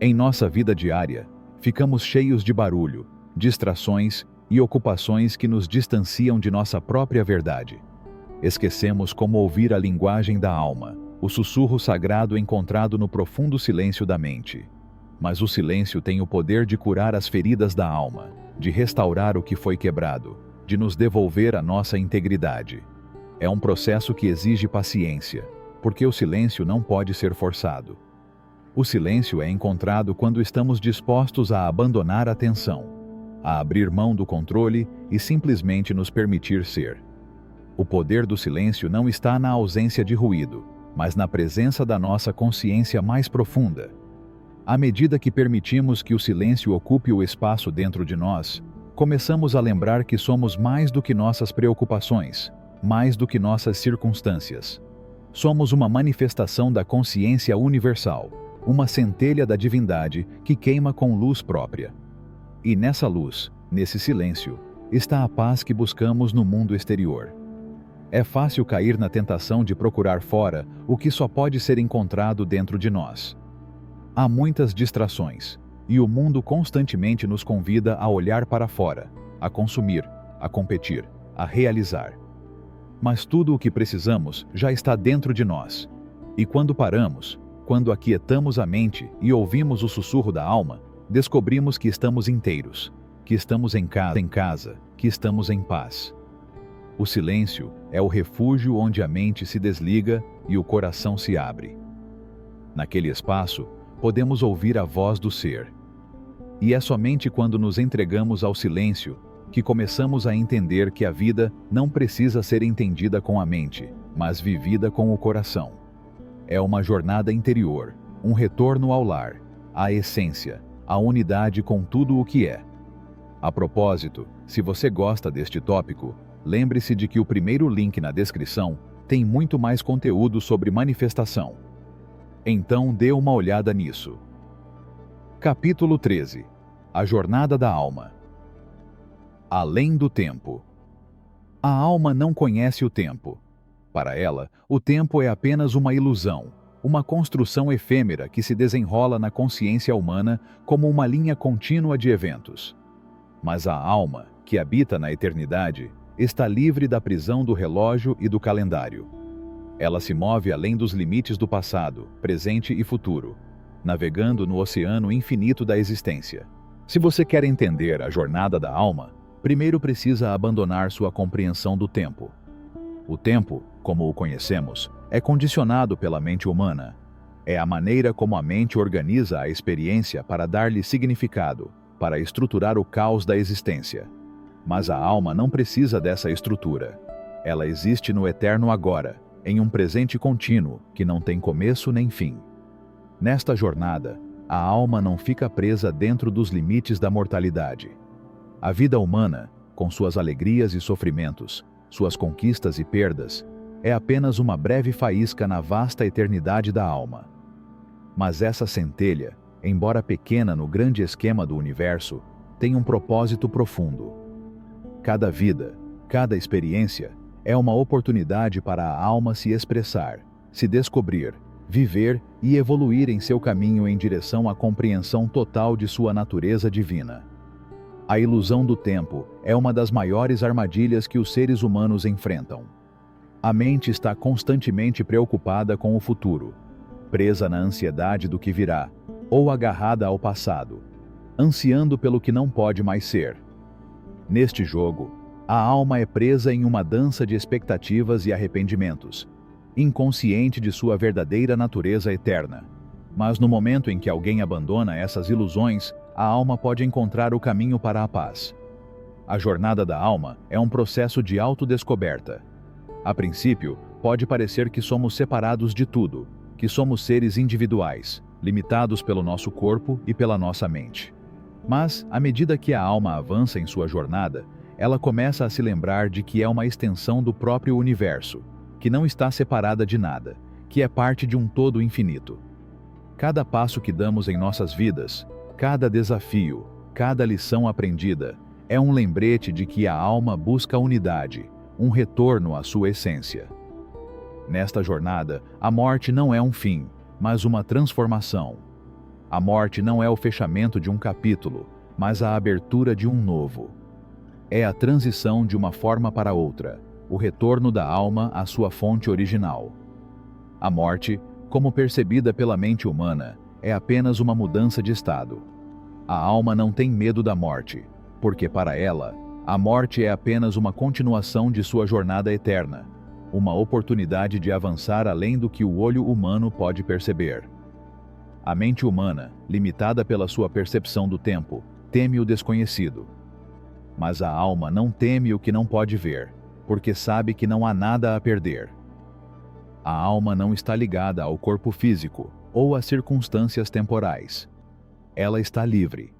Em nossa vida diária, ficamos cheios de barulho, distrações e ocupações que nos distanciam de nossa própria verdade. Esquecemos como ouvir a linguagem da alma, o sussurro sagrado encontrado no profundo silêncio da mente. Mas o silêncio tem o poder de curar as feridas da alma, de restaurar o que foi quebrado, de nos devolver a nossa integridade. É um processo que exige paciência, porque o silêncio não pode ser forçado. O silêncio é encontrado quando estamos dispostos a abandonar a tensão, a abrir mão do controle e simplesmente nos permitir ser. O poder do silêncio não está na ausência de ruído, mas na presença da nossa consciência mais profunda. À medida que permitimos que o silêncio ocupe o espaço dentro de nós, começamos a lembrar que somos mais do que nossas preocupações, mais do que nossas circunstâncias. Somos uma manifestação da consciência universal, uma centelha da divindade que queima com luz própria. E nessa luz, nesse silêncio, está a paz que buscamos no mundo exterior. É fácil cair na tentação de procurar fora o que só pode ser encontrado dentro de nós. Há muitas distrações, e o mundo constantemente nos convida a olhar para fora, a consumir, a competir, a realizar. Mas tudo o que precisamos já está dentro de nós. E quando paramos, quando aquietamos a mente e ouvimos o sussurro da alma, descobrimos que estamos inteiros, que estamos em casa, que estamos em paz. O silêncio é o refúgio onde a mente se desliga e o coração se abre. Naquele espaço, podemos ouvir a voz do ser. E é somente quando nos entregamos ao silêncio que começamos a entender que a vida não precisa ser entendida com a mente, mas vivida com o coração. É uma jornada interior, um retorno ao lar, à essência, à unidade com tudo o que é. A propósito, se você gosta deste tópico, lembre-se de que o primeiro link na descrição tem muito mais conteúdo sobre manifestação. Então dê uma olhada nisso. Capítulo 13. A jornada da alma. Além do tempo. A alma não conhece o tempo. Para ela, o tempo é apenas uma ilusão, uma construção efêmera que se desenrola na consciência humana como uma linha contínua de eventos. Mas a alma, que habita na eternidade, está livre da prisão do relógio e do calendário. Ela se move além dos limites do passado, presente e futuro, navegando no oceano infinito da existência. Se você quer entender a jornada da alma, primeiro precisa abandonar sua compreensão do tempo. O tempo, como o conhecemos, é condicionado pela mente humana. É a maneira como a mente organiza a experiência para dar-lhe significado, para estruturar o caos da existência. Mas a alma não precisa dessa estrutura. Ela existe no eterno agora, em um presente contínuo que não tem começo nem fim. Nesta jornada, A alma não fica presa dentro dos limites da mortalidade. A vida humana, com suas alegrias e sofrimentos, suas conquistas e perdas, é apenas uma breve faísca na vasta eternidade da alma. Mas essa centelha, embora pequena no grande esquema do universo, tem um propósito profundo. Cada vida, cada experiência, é uma oportunidade para a alma se expressar, se descobrir, viver e evoluir em seu caminho em direção à compreensão total de sua natureza divina. A ilusão do tempo é uma das maiores armadilhas que os seres humanos enfrentam. A mente está constantemente preocupada com o futuro, presa na ansiedade do que virá, ou agarrada ao passado, ansiando pelo que não pode mais ser. Neste jogo, a alma é presa em uma dança de expectativas e arrependimentos, inconsciente de sua verdadeira natureza eterna. Mas no momento em que alguém abandona essas ilusões, a alma pode encontrar o caminho para a paz. A jornada da alma é um processo de autodescoberta. A princípio, pode parecer que somos separados de tudo, que somos seres individuais, limitados pelo nosso corpo e pela nossa mente. Mas, à medida que a alma avança em sua jornada, ela começa a se lembrar de que é uma extensão do próprio universo, que não está separada de nada, que é parte de um todo infinito. Cada passo que damos em nossas vidas, cada desafio, cada lição aprendida, é um lembrete de que a alma busca unidade, um retorno à sua essência. Nesta jornada, a morte não é um fim, mas uma transformação. A morte não é o fechamento de um capítulo, mas a abertura de um novo. É a transição de uma forma para outra, o retorno da alma à sua fonte original. A morte, como percebida pela mente humana, é apenas uma mudança de estado. A alma não tem medo da morte, porque para ela, a morte é apenas uma continuação de sua jornada eterna, uma oportunidade de avançar além do que o olho humano pode perceber. A mente humana, limitada pela sua percepção do tempo, teme o desconhecido. Mas a alma não teme o que não pode ver, porque sabe que não há nada a perder. A alma não está ligada ao corpo físico ou às circunstâncias temporais. Ela está livre.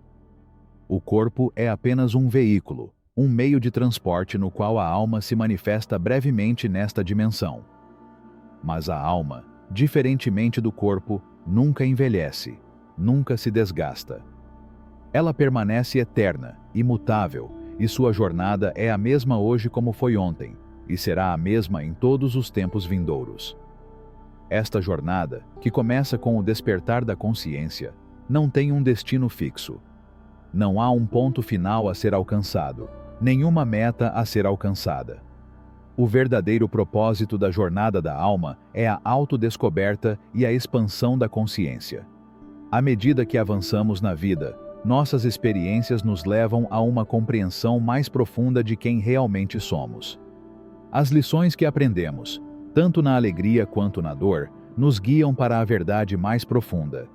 O corpo é apenas um veículo, um meio de transporte no qual a alma se manifesta brevemente nesta dimensão. Mas a alma, diferentemente do corpo, nunca envelhece, nunca se desgasta. Ela permanece eterna, imutável, e sua jornada é a mesma hoje como foi ontem, e será a mesma em todos os tempos vindouros. Esta jornada, que começa com o despertar da consciência, não tem um destino fixo. Não há um ponto final a ser alcançado, nenhuma meta a ser alcançada. O verdadeiro propósito da jornada da alma é a autodescoberta e a expansão da consciência. À medida que avançamos na vida, nossas experiências nos levam a uma compreensão mais profunda de quem realmente somos. As lições que aprendemos, tanto na alegria quanto na dor, nos guiam para a verdade mais profunda,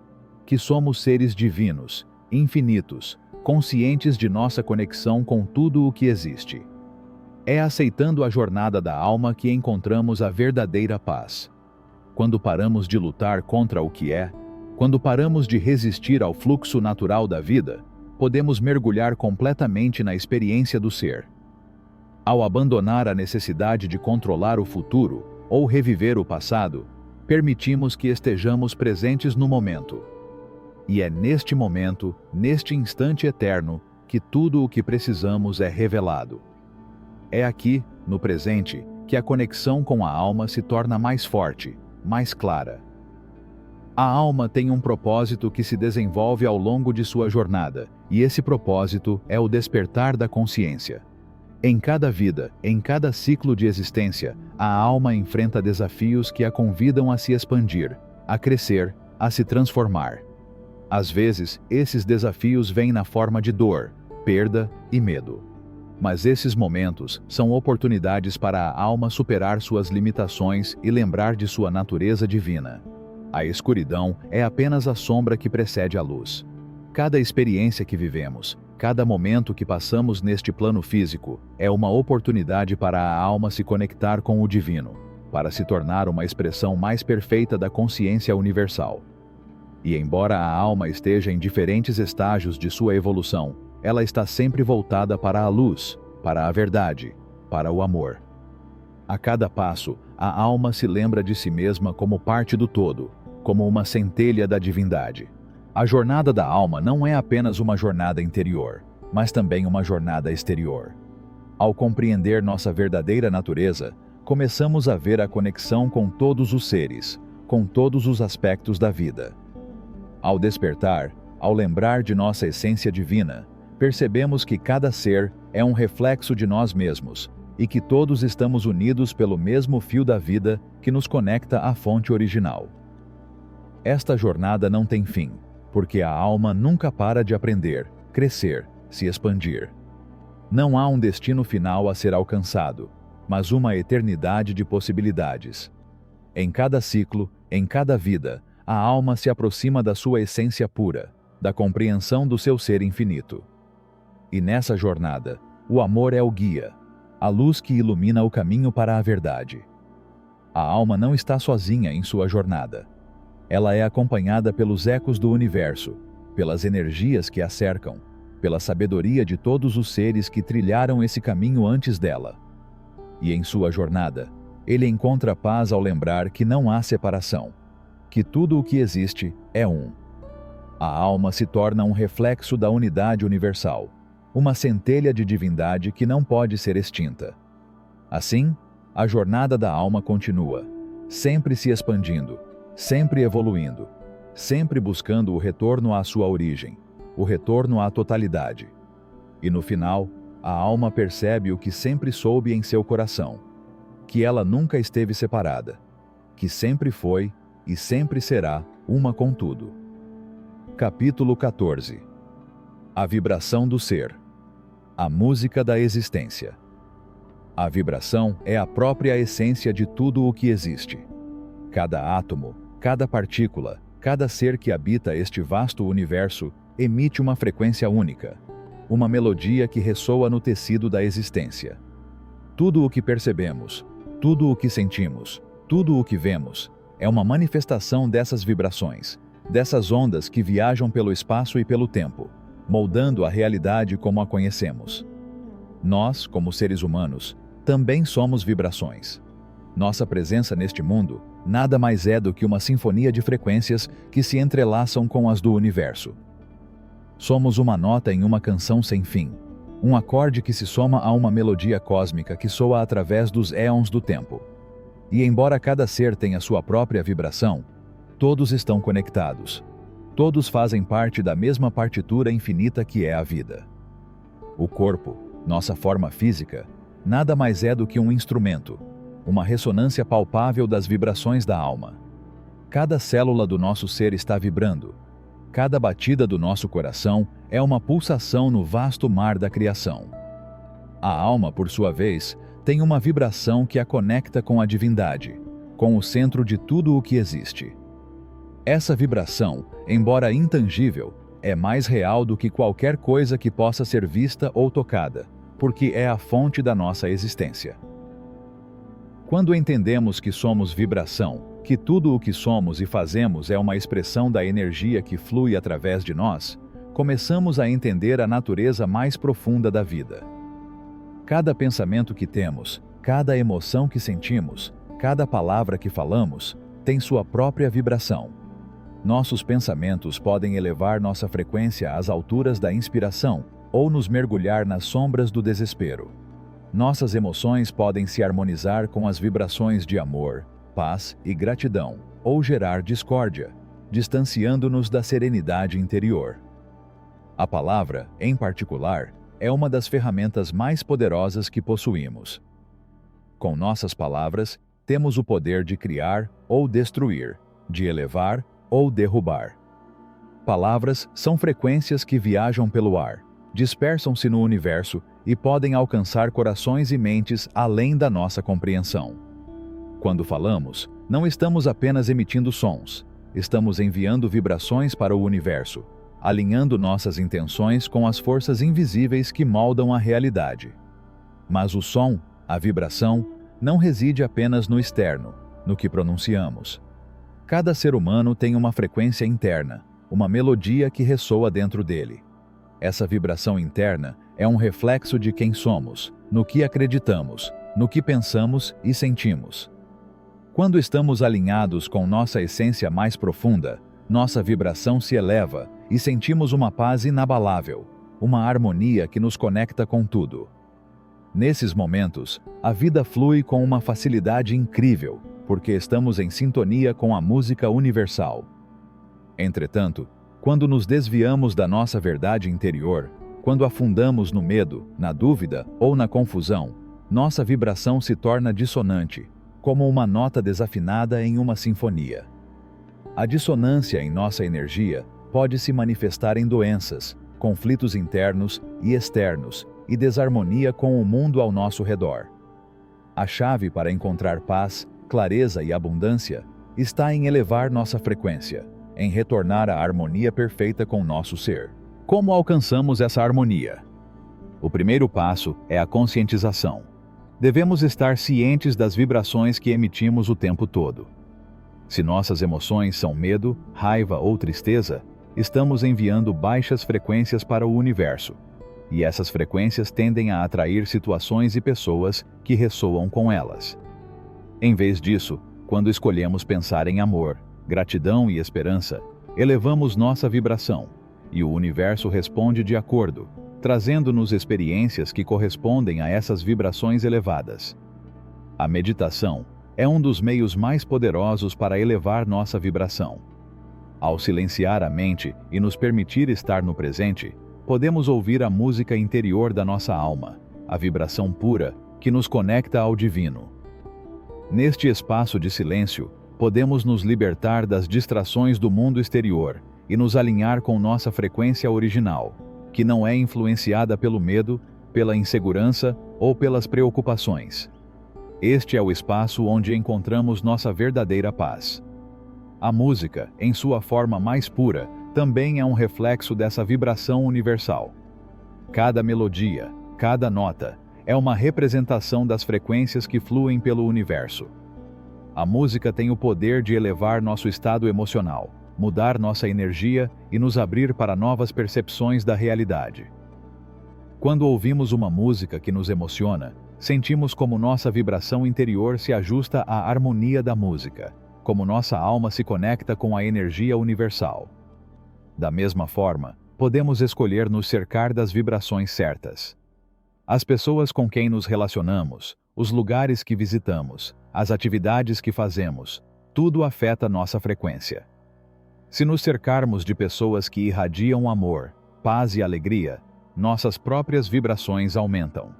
que somos seres divinos, infinitos, conscientes de nossa conexão com tudo o que existe. É aceitando a jornada da alma que encontramos a verdadeira paz. Quando paramos de lutar contra o que é, quando paramos de resistir ao fluxo natural da vida, podemos mergulhar completamente na experiência do ser. Ao abandonar a necessidade de controlar o futuro ou reviver o passado, permitimos que estejamos presentes no momento. E é neste momento, neste instante eterno, que tudo o que precisamos é revelado. É aqui, no presente, que a conexão com a alma se torna mais forte, mais clara. A alma tem um propósito que se desenvolve ao longo de sua jornada, e esse propósito é o despertar da consciência. Em cada vida, em cada ciclo de existência, a alma enfrenta desafios que a convidam a se expandir, a crescer, a se transformar. Às vezes, esses desafios vêm na forma de dor, perda e medo. Mas esses momentos são oportunidades para a alma superar suas limitações e lembrar de sua natureza divina. A escuridão é apenas a sombra que precede a luz. Cada experiência que vivemos, cada momento que passamos neste plano físico, é uma oportunidade para a alma se conectar com o divino, para se tornar uma expressão mais perfeita da consciência universal. E embora a alma esteja em diferentes estágios de sua evolução, ela está sempre voltada para a luz, para a verdade, para o amor. A cada passo, a alma se lembra de si mesma como parte do todo, como uma centelha da divindade. A jornada da alma não é apenas uma jornada interior, mas também uma jornada exterior. Ao compreender nossa verdadeira natureza, começamos a ver a conexão com todos os seres, com todos os aspectos da vida. Ao despertar, ao lembrar de nossa essência divina, percebemos que cada ser é um reflexo de nós mesmos e que todos estamos unidos pelo mesmo fio da vida que nos conecta à fonte original. Esta jornada não tem fim, porque a alma nunca para de aprender, crescer, se expandir. Não há um destino final a ser alcançado, mas uma eternidade de possibilidades. Em cada ciclo, em cada vida, a alma se aproxima da sua essência pura, da compreensão do seu ser infinito. E nessa jornada, o amor é o guia, a luz que ilumina o caminho para a verdade. A alma não está sozinha em sua jornada. Ela é acompanhada pelos ecos do universo, pelas energias que a cercam, pela sabedoria de todos os seres que trilharam esse caminho antes dela. E em sua jornada, ele encontra paz ao lembrar que não há separação, que tudo o que existe é um. A alma se torna um reflexo da unidade universal, uma centelha de divindade que não pode ser extinta. Assim, a jornada da alma continua, sempre se expandindo, sempre evoluindo, sempre buscando o retorno à sua origem, o retorno à totalidade. E no final, a alma percebe o que sempre soube em seu coração, que ela nunca esteve separada, que sempre foi e sempre será uma com tudo. Capítulo 14. A vibração do ser. A música da existência. A vibração é a própria essência de tudo o que existe. Cada átomo, cada partícula, cada ser que habita este vasto universo emite uma frequência única, uma melodia que ressoa no tecido da existência. Tudo o que percebemos, tudo o que sentimos, tudo o que vemos, é uma manifestação dessas vibrações, dessas ondas que viajam pelo espaço e pelo tempo, moldando a realidade como a conhecemos. Nós, como seres humanos, também somos vibrações. Nossa presença neste mundo nada mais é do que uma sinfonia de frequências que se entrelaçam com as do universo. Somos uma nota em uma canção sem fim, um acorde que se soma a uma melodia cósmica que soa através dos éons do tempo. E embora cada ser tenha sua própria vibração, todos estão conectados. Todos fazem parte da mesma partitura infinita que é a vida. O corpo, nossa forma física, nada mais é do que um instrumento, uma ressonância palpável das vibrações da alma. Cada célula do nosso ser está vibrando. Cada batida do nosso coração é uma pulsação no vasto mar da criação. A alma, por sua vez, tem uma vibração que a conecta com a divindade, com o centro de tudo o que existe. Essa vibração, embora intangível, é mais real do que qualquer coisa que possa ser vista ou tocada, porque é a fonte da nossa existência. Quando entendemos que somos vibração, que tudo o que somos e fazemos é uma expressão da energia que flui através de nós, começamos a entender a natureza mais profunda da vida. Cada pensamento que temos, cada emoção que sentimos, cada palavra que falamos, tem sua própria vibração. Nossos pensamentos podem elevar nossa frequência às alturas da inspiração ou nos mergulhar nas sombras do desespero. Nossas emoções podem se harmonizar com as vibrações de amor, paz e gratidão, ou gerar discórdia, distanciando-nos da serenidade interior. A palavra, em particular, é uma das ferramentas mais poderosas que possuímos. Com nossas palavras, temos o poder de criar ou destruir, de elevar ou derrubar. Palavras são frequências que viajam pelo ar, dispersam-se no universo e podem alcançar corações e mentes além da nossa compreensão. Quando falamos, não estamos apenas emitindo sons, estamos enviando vibrações para o universo, alinhando nossas intenções com as forças invisíveis que moldam a realidade. Mas o som, a vibração, não reside apenas no externo, no que pronunciamos. Cada ser humano tem uma frequência interna, uma melodia que ressoa dentro dele. Essa vibração interna é um reflexo de quem somos, no que acreditamos, no que pensamos e sentimos. Quando estamos alinhados com nossa essência mais profunda, nossa vibração se eleva e sentimos uma paz inabalável, uma harmonia que nos conecta com tudo. Nesses momentos, a vida flui com uma facilidade incrível, porque estamos em sintonia com a música universal. Entretanto, quando nos desviamos da nossa verdade interior, quando afundamos no medo, na dúvida ou na confusão, nossa vibração se torna dissonante, como uma nota desafinada em uma sinfonia. A dissonância em nossa energia pode se manifestar em doenças, conflitos internos e externos e desarmonia com o mundo ao nosso redor. A chave para encontrar paz, clareza e abundância está em elevar nossa frequência, em retornar à harmonia perfeita com nosso ser. Como alcançamos essa harmonia? O primeiro passo é a conscientização. Devemos estar cientes das vibrações que emitimos o tempo todo. Se nossas emoções são medo, raiva ou tristeza, estamos enviando baixas frequências para o universo, e essas frequências tendem a atrair situações e pessoas que ressoam com elas. Em vez disso, quando escolhemos pensar em amor, gratidão e esperança, elevamos nossa vibração, e o universo responde de acordo, trazendo-nos experiências que correspondem a essas vibrações elevadas. A meditação é um dos meios mais poderosos para elevar nossa vibração. Ao silenciar a mente e nos permitir estar no presente, podemos ouvir a música interior da nossa alma, a vibração pura que nos conecta ao divino. Neste espaço de silêncio, podemos nos libertar das distrações do mundo exterior e nos alinhar com nossa frequência original, que não é influenciada pelo medo, pela insegurança ou pelas preocupações. Este é o espaço onde encontramos nossa verdadeira paz. A música, em sua forma mais pura, também é um reflexo dessa vibração universal. Cada melodia, cada nota, é uma representação das frequências que fluem pelo universo. A música tem o poder de elevar nosso estado emocional, mudar nossa energia e nos abrir para novas percepções da realidade. Quando ouvimos uma música que nos emociona, sentimos como nossa vibração interior se ajusta à harmonia da música, como nossa alma se conecta com a energia universal. Da mesma forma, podemos escolher nos cercar das vibrações certas. As pessoas com quem nos relacionamos, os lugares que visitamos, as atividades que fazemos, tudo afeta nossa frequência. Se nos cercarmos de pessoas que irradiam amor, paz e alegria, nossas próprias vibrações aumentam.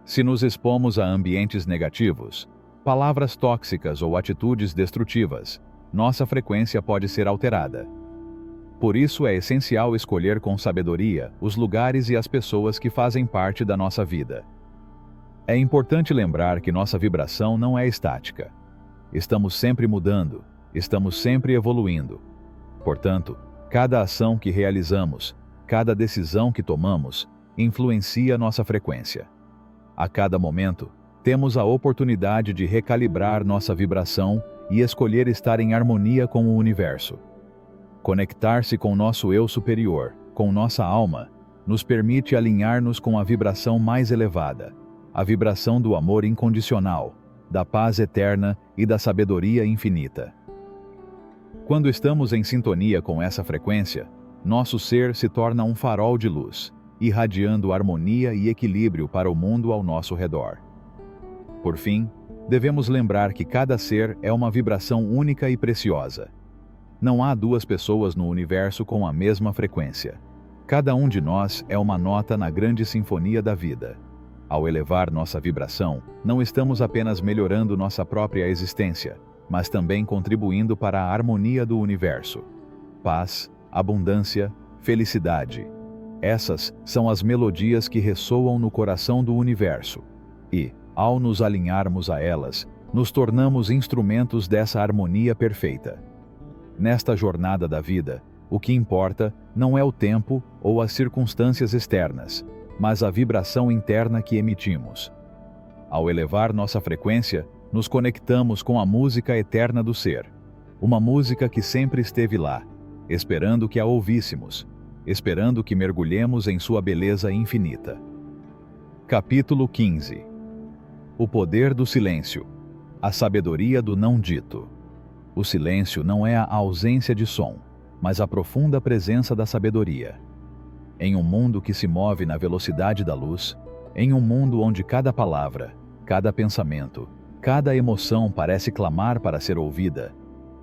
Se nos expomos a ambientes negativos, palavras tóxicas ou atitudes destrutivas, nossa frequência pode ser alterada. Por isso é essencial escolher com sabedoria os lugares e as pessoas que fazem parte da nossa vida. É importante lembrar que nossa vibração não é estática. Estamos sempre mudando, estamos sempre evoluindo. Portanto, cada ação que realizamos, cada decisão que tomamos, influencia nossa frequência. A cada momento, temos a oportunidade de recalibrar nossa vibração e escolher estar em harmonia com o universo. Conectar-se com nosso eu superior, com nossa alma, nos permite alinhar-nos com a vibração mais elevada, a vibração do amor incondicional, da paz eterna e da sabedoria infinita. Quando estamos em sintonia com essa frequência, nosso ser se torna um farol de luz, irradiando harmonia e equilíbrio para o mundo ao nosso redor. Por fim, devemos lembrar que cada ser é uma vibração única e preciosa. Não há duas pessoas no universo com a mesma frequência. Cada um de nós é uma nota na grande sinfonia da vida. Ao elevar nossa vibração, não estamos apenas melhorando nossa própria existência, mas também contribuindo para a harmonia do universo. Paz, abundância, felicidade. Essas são as melodias que ressoam no coração do universo. E, ao nos alinharmos a elas, nos tornamos instrumentos dessa harmonia perfeita. Nesta jornada da vida, o que importa não é o tempo ou as circunstâncias externas, mas a vibração interna que emitimos. Ao elevar nossa frequência, nos conectamos com a música eterna do ser. Uma música que sempre esteve lá, esperando que a ouvíssemos, esperando que mergulhemos em sua beleza infinita. Capítulo 15. O poder do silêncio. A sabedoria do não dito. O silêncio não é a ausência de som, mas a profunda presença da sabedoria. Em um mundo que se move na velocidade da luz, em um mundo onde cada palavra, cada pensamento, cada emoção parece clamar para ser ouvida,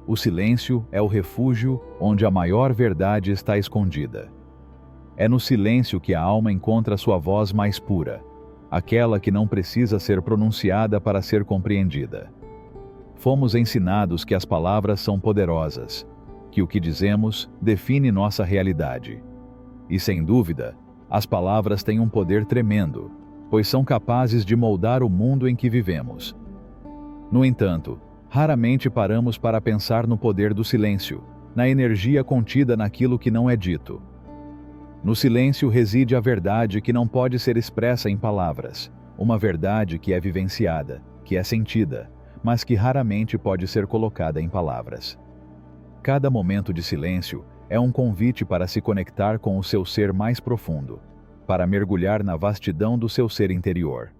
o silêncio é o refúgio onde a maior verdade está escondida. É no silêncio que a alma encontra sua voz mais pura, aquela que não precisa ser pronunciada para ser compreendida. Fomos ensinados que as palavras são poderosas, que o que dizemos define nossa realidade. E sem dúvida, as palavras têm um poder tremendo, pois são capazes de moldar o mundo em que vivemos. No entanto, raramente paramos para pensar no poder do silêncio, na energia contida naquilo que não é dito. No silêncio reside a verdade que não pode ser expressa em palavras, uma verdade que é vivenciada, que é sentida, mas que raramente pode ser colocada em palavras. Cada momento de silêncio é um convite para se conectar com o seu ser mais profundo, para mergulhar na vastidão do seu ser interior.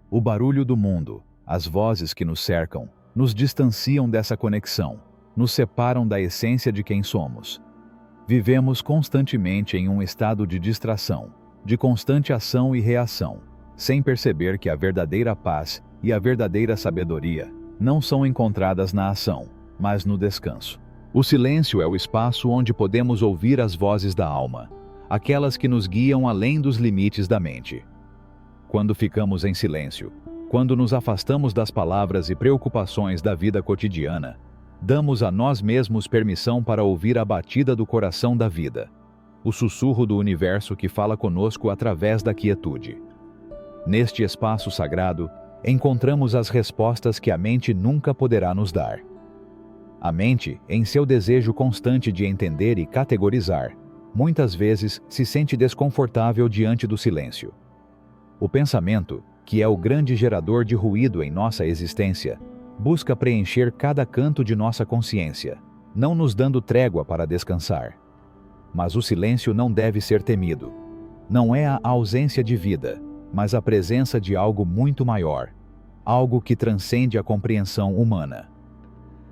O barulho do mundo, as vozes que nos cercam, nos distanciam dessa conexão, nos separam da essência de quem somos. Vivemos constantemente em um estado de distração, de constante ação e reação, sem perceber que a verdadeira paz e a verdadeira sabedoria não são encontradas na ação, mas no descanso. O silêncio é o espaço onde podemos ouvir as vozes da alma, aquelas que nos guiam além dos limites da mente. Quando ficamos em silêncio, quando nos afastamos das palavras e preocupações da vida cotidiana, damos a nós mesmos permissão para ouvir a batida do coração da vida, o sussurro do universo que fala conosco através da quietude. Neste espaço sagrado, encontramos as respostas que a mente nunca poderá nos dar. A mente, em seu desejo constante de entender e categorizar, muitas vezes se sente desconfortável diante do silêncio. O pensamento, que é o grande gerador de ruído em nossa existência, busca preencher cada canto de nossa consciência, não nos dando trégua para descansar. Mas o silêncio não deve ser temido. Não é a ausência de vida, mas a presença de algo muito maior, algo que transcende a compreensão humana.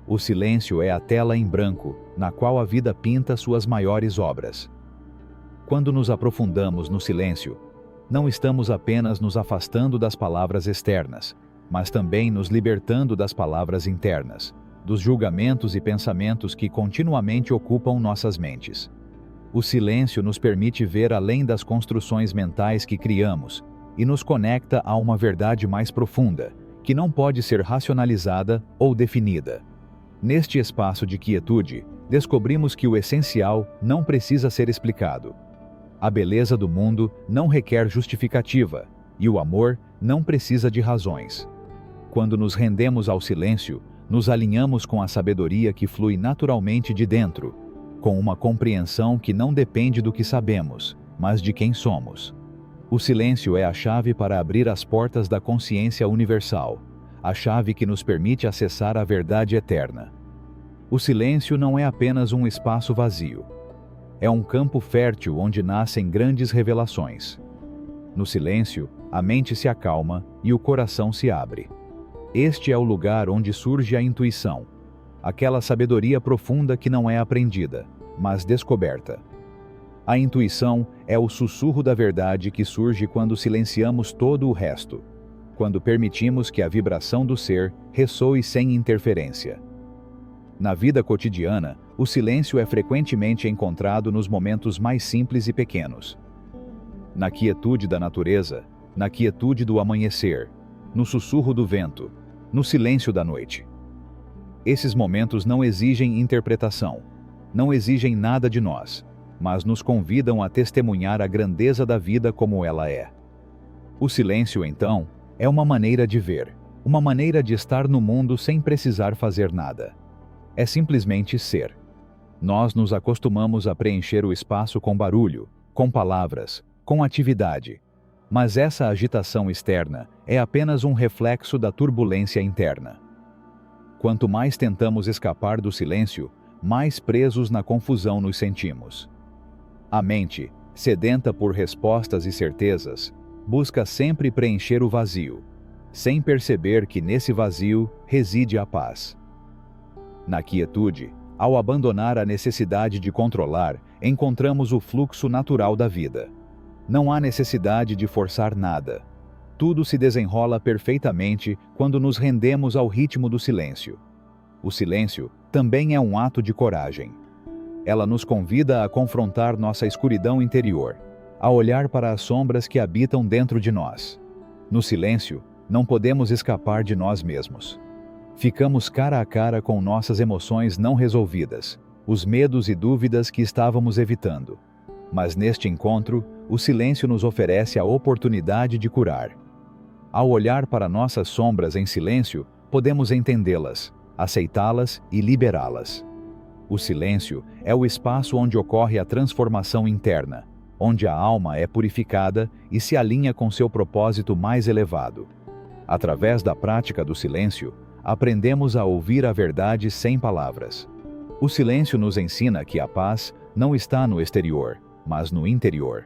O silêncio é a tela em branco, na qual a vida pinta suas maiores obras. Quando nos aprofundamos no silêncio, não estamos apenas nos afastando das palavras externas, mas também nos libertando das palavras internas, dos julgamentos e pensamentos que continuamente ocupam nossas mentes. O silêncio nos permite ver além das construções mentais que criamos e nos conecta a uma verdade mais profunda, que não pode ser racionalizada ou definida. Neste espaço de quietude, descobrimos que o essencial não precisa ser explicado. A beleza do mundo não requer justificativa, e o amor não precisa de razões. Quando nos rendemos ao silêncio, nos alinhamos com a sabedoria que flui naturalmente de dentro, com uma compreensão que não depende do que sabemos, mas de quem somos. O silêncio é a chave para abrir as portas da consciência universal, a chave que nos permite acessar a verdade eterna. O silêncio não é apenas um espaço vazio. É um campo fértil onde nascem grandes revelações. No silêncio, a mente se acalma e o coração se abre. Este é o lugar onde surge a intuição, aquela sabedoria profunda que não é aprendida, mas descoberta. A intuição é o sussurro da verdade que surge quando silenciamos todo o resto, quando permitimos que a vibração do ser ressoe sem interferência. Na vida cotidiana, o silêncio é frequentemente encontrado nos momentos mais simples e pequenos. Na quietude da natureza, na quietude do amanhecer, no sussurro do vento, no silêncio da noite. Esses momentos não exigem interpretação, não exigem nada de nós, mas nos convidam a testemunhar a grandeza da vida como ela é. O silêncio, então, é uma maneira de ver, uma maneira de estar no mundo sem precisar fazer nada. É simplesmente ser. Nós nos acostumamos a preencher o espaço com barulho, com palavras, com atividade. Mas essa agitação externa é apenas um reflexo da turbulência interna. Quanto mais tentamos escapar do silêncio, mais presos na confusão nos sentimos. A mente, sedenta por respostas e certezas, busca sempre preencher o vazio, sem perceber que nesse vazio reside a paz. Na quietude, ao abandonar a necessidade de controlar, encontramos o fluxo natural da vida. Não há necessidade de forçar nada. Tudo se desenrola perfeitamente quando nos rendemos ao ritmo do silêncio. O silêncio também é um ato de coragem. Ela nos convida a confrontar nossa escuridão interior, a olhar para as sombras que habitam dentro de nós. No silêncio, não podemos escapar de nós mesmos. Ficamos cara a cara com nossas emoções não resolvidas, os medos e dúvidas que estávamos evitando. Mas neste encontro, o silêncio nos oferece a oportunidade de curar. Ao olhar para nossas sombras em silêncio, podemos entendê-las, aceitá-las e liberá-las. O silêncio é o espaço onde ocorre a transformação interna, onde a alma é purificada e se alinha com seu propósito mais elevado. Através da prática do silêncio, aprendemos a ouvir a verdade sem palavras. O silêncio nos ensina que a paz não está no exterior, mas no interior.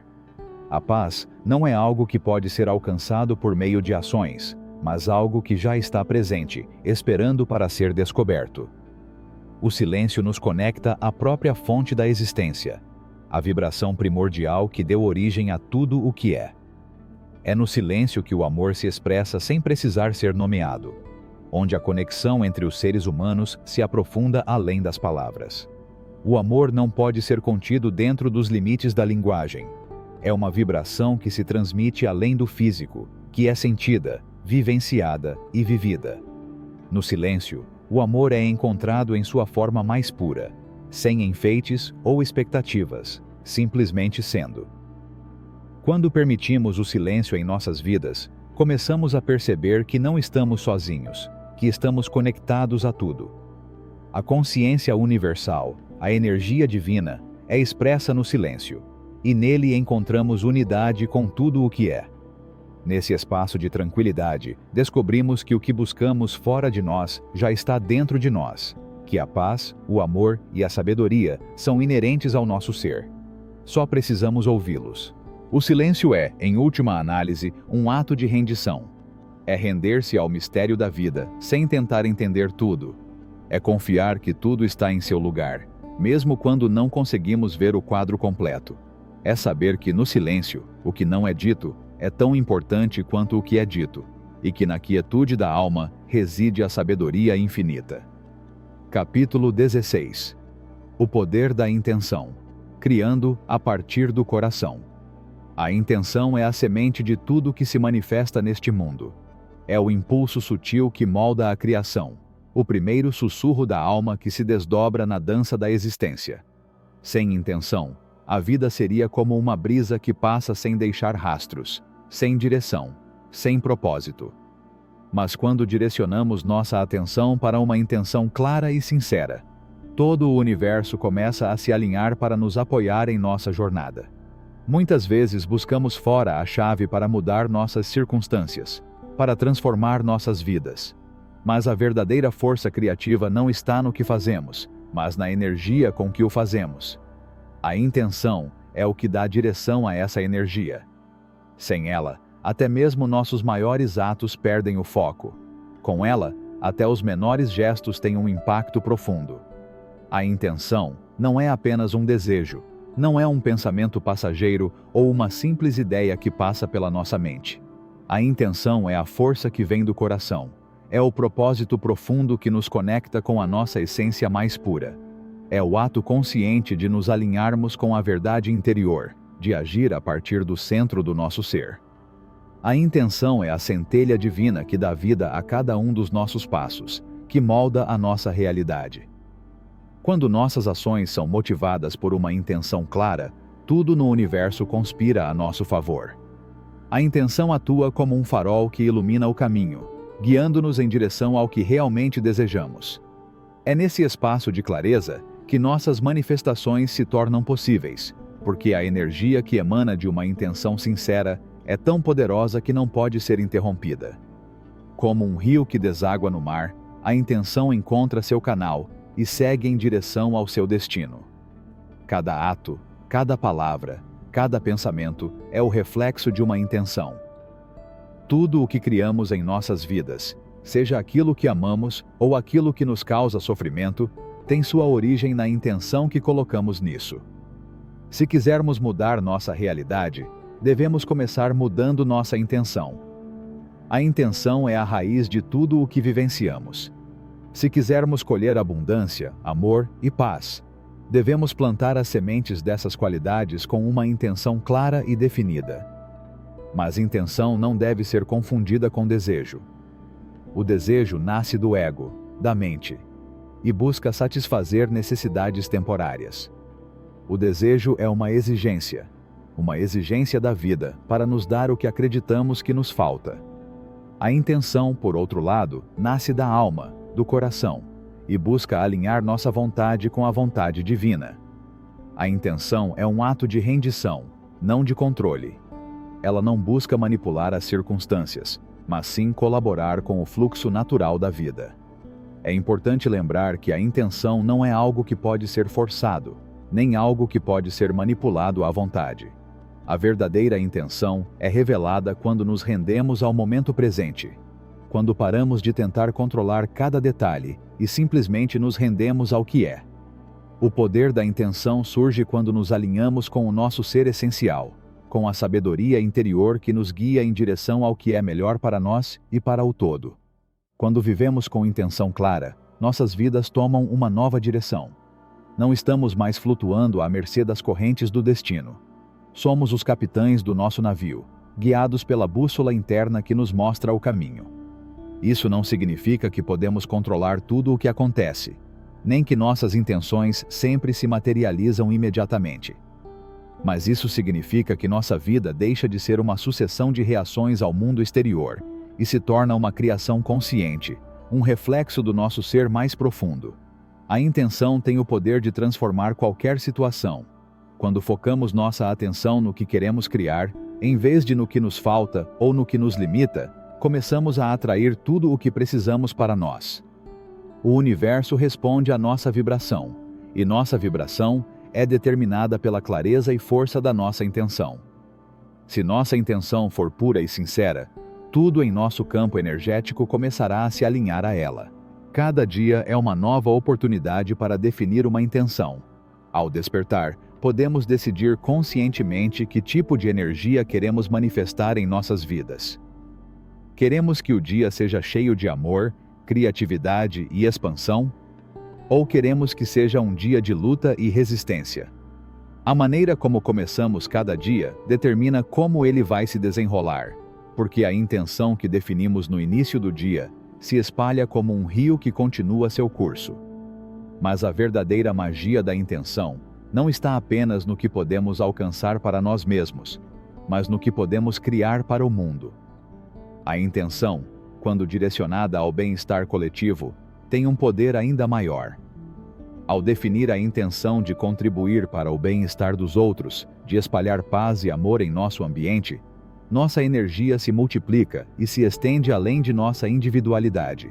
A paz não é algo que pode ser alcançado por meio de ações, mas algo que já está presente, esperando para ser descoberto. O silêncio nos conecta à própria fonte da existência, a vibração primordial que deu origem a tudo o que é. É no silêncio que o amor se expressa sem precisar ser nomeado, onde a conexão entre os seres humanos se aprofunda além das palavras. O amor não pode ser contido dentro dos limites da linguagem. É uma vibração que se transmite além do físico, que é sentida, vivenciada e vivida. No silêncio, o amor é encontrado em sua forma mais pura, sem enfeites ou expectativas, simplesmente sendo. Quando permitimos o silêncio em nossas vidas, começamos a perceber que não estamos sozinhos, que estamos conectados a tudo. A consciência universal, a energia divina, é expressa no silêncio, e nele encontramos unidade com tudo o que é. Nesse espaço de tranquilidade, descobrimos que o que buscamos fora de nós já está dentro de nós, que a paz, o amor e a sabedoria são inerentes ao nosso ser. Só precisamos ouvi-los. O silêncio é, em última análise, um ato de rendição. É render-se ao mistério da vida, sem tentar entender tudo. É confiar que tudo está em seu lugar, mesmo quando não conseguimos ver o quadro completo. É saber que no silêncio, o que não é dito, é tão importante quanto o que é dito, e que na quietude da alma reside a sabedoria infinita. Capítulo 16. O poder da intenção. Criando a partir do coração. A intenção é a semente de tudo que se manifesta neste mundo. É o impulso sutil que molda a criação, o primeiro sussurro da alma que se desdobra na dança da existência. Sem intenção, a vida seria como uma brisa que passa sem deixar rastros, sem direção, sem propósito. Mas quando direcionamos nossa atenção para uma intenção clara e sincera, todo o universo começa a se alinhar para nos apoiar em nossa jornada. Muitas vezes buscamos fora a chave para mudar nossas circunstâncias, para transformar nossas vidas. Mas a verdadeira força criativa não está no que fazemos, mas na energia com que o fazemos. A intenção é o que dá direção a essa energia. Sem ela, até mesmo nossos maiores atos perdem o foco. Com ela, até os menores gestos têm um impacto profundo. A intenção não é apenas um desejo, não é um pensamento passageiro ou uma simples ideia que passa pela nossa mente. A intenção é a força que vem do coração. É o propósito profundo que nos conecta com a nossa essência mais pura. É o ato consciente de nos alinharmos com a verdade interior, de agir a partir do centro do nosso ser. A intenção é a centelha divina que dá vida a cada um dos nossos passos, que molda a nossa realidade. Quando nossas ações são motivadas por uma intenção clara, tudo no universo conspira a nosso favor. A intenção atua como um farol que ilumina o caminho, guiando-nos em direção ao que realmente desejamos. É nesse espaço de clareza que nossas manifestações se tornam possíveis, porque a energia que emana de uma intenção sincera é tão poderosa que não pode ser interrompida. Como um rio que deságua no mar, a intenção encontra seu canal e segue em direção ao seu destino. Cada ato, cada palavra, cada pensamento é o reflexo de uma intenção. Tudo o que criamos em nossas vidas, seja aquilo que amamos ou aquilo que nos causa sofrimento, tem sua origem na intenção que colocamos nisso. Se quisermos mudar nossa realidade, devemos começar mudando nossa intenção. A intenção é a raiz de tudo o que vivenciamos. Se quisermos colher abundância, amor e paz, devemos plantar as sementes dessas qualidades com uma intenção clara e definida. Mas intenção não deve ser confundida com desejo. O desejo nasce do ego, da mente, e busca satisfazer necessidades temporárias. O desejo é uma exigência da vida para nos dar o que acreditamos que nos falta. A intenção, por outro lado, nasce da alma, do coração, e busca alinhar nossa vontade com a vontade divina. A intenção é um ato de rendição, não de controle. Ela não busca manipular as circunstâncias, mas sim colaborar com o fluxo natural da vida. É importante lembrar que a intenção não é algo que pode ser forçado, nem algo que pode ser manipulado à vontade. A verdadeira intenção é revelada quando nos rendemos ao momento presente, quando paramos de tentar controlar cada detalhe e simplesmente nos rendemos ao que é. O poder da intenção surge quando nos alinhamos com o nosso ser essencial, com a sabedoria interior que nos guia em direção ao que é melhor para nós e para o todo. Quando vivemos com intenção clara, nossas vidas tomam uma nova direção. Não estamos mais flutuando à mercê das correntes do destino. Somos os capitães do nosso navio, guiados pela bússola interna que nos mostra o caminho. Isso não significa que podemos controlar tudo o que acontece, nem que nossas intenções sempre se materializam imediatamente. Mas isso significa que nossa vida deixa de ser uma sucessão de reações ao mundo exterior e se torna uma criação consciente, um reflexo do nosso ser mais profundo. A intenção tem o poder de transformar qualquer situação. Quando focamos nossa atenção no que queremos criar, em vez de no que nos falta ou no que nos limita, começamos a atrair tudo o que precisamos para nós. O universo responde à nossa vibração, e nossa vibração é determinada pela clareza e força da nossa intenção. Se nossa intenção for pura e sincera, tudo em nosso campo energético começará a se alinhar a ela. Cada dia é uma nova oportunidade para definir uma intenção. Ao despertar, podemos decidir conscientemente que tipo de energia queremos manifestar em nossas vidas. Queremos que o dia seja cheio de amor, criatividade e expansão? Ou queremos que seja um dia de luta e resistência? A maneira como começamos cada dia determina como ele vai se desenrolar, porque a intenção que definimos no início do dia se espalha como um rio que continua seu curso. Mas a verdadeira magia da intenção não está apenas no que podemos alcançar para nós mesmos, mas no que podemos criar para o mundo. A intenção, quando direcionada ao bem-estar coletivo, tem um poder ainda maior. Ao definir a intenção de contribuir para o bem-estar dos outros, de espalhar paz e amor em nosso ambiente, nossa energia se multiplica e se estende além de nossa individualidade.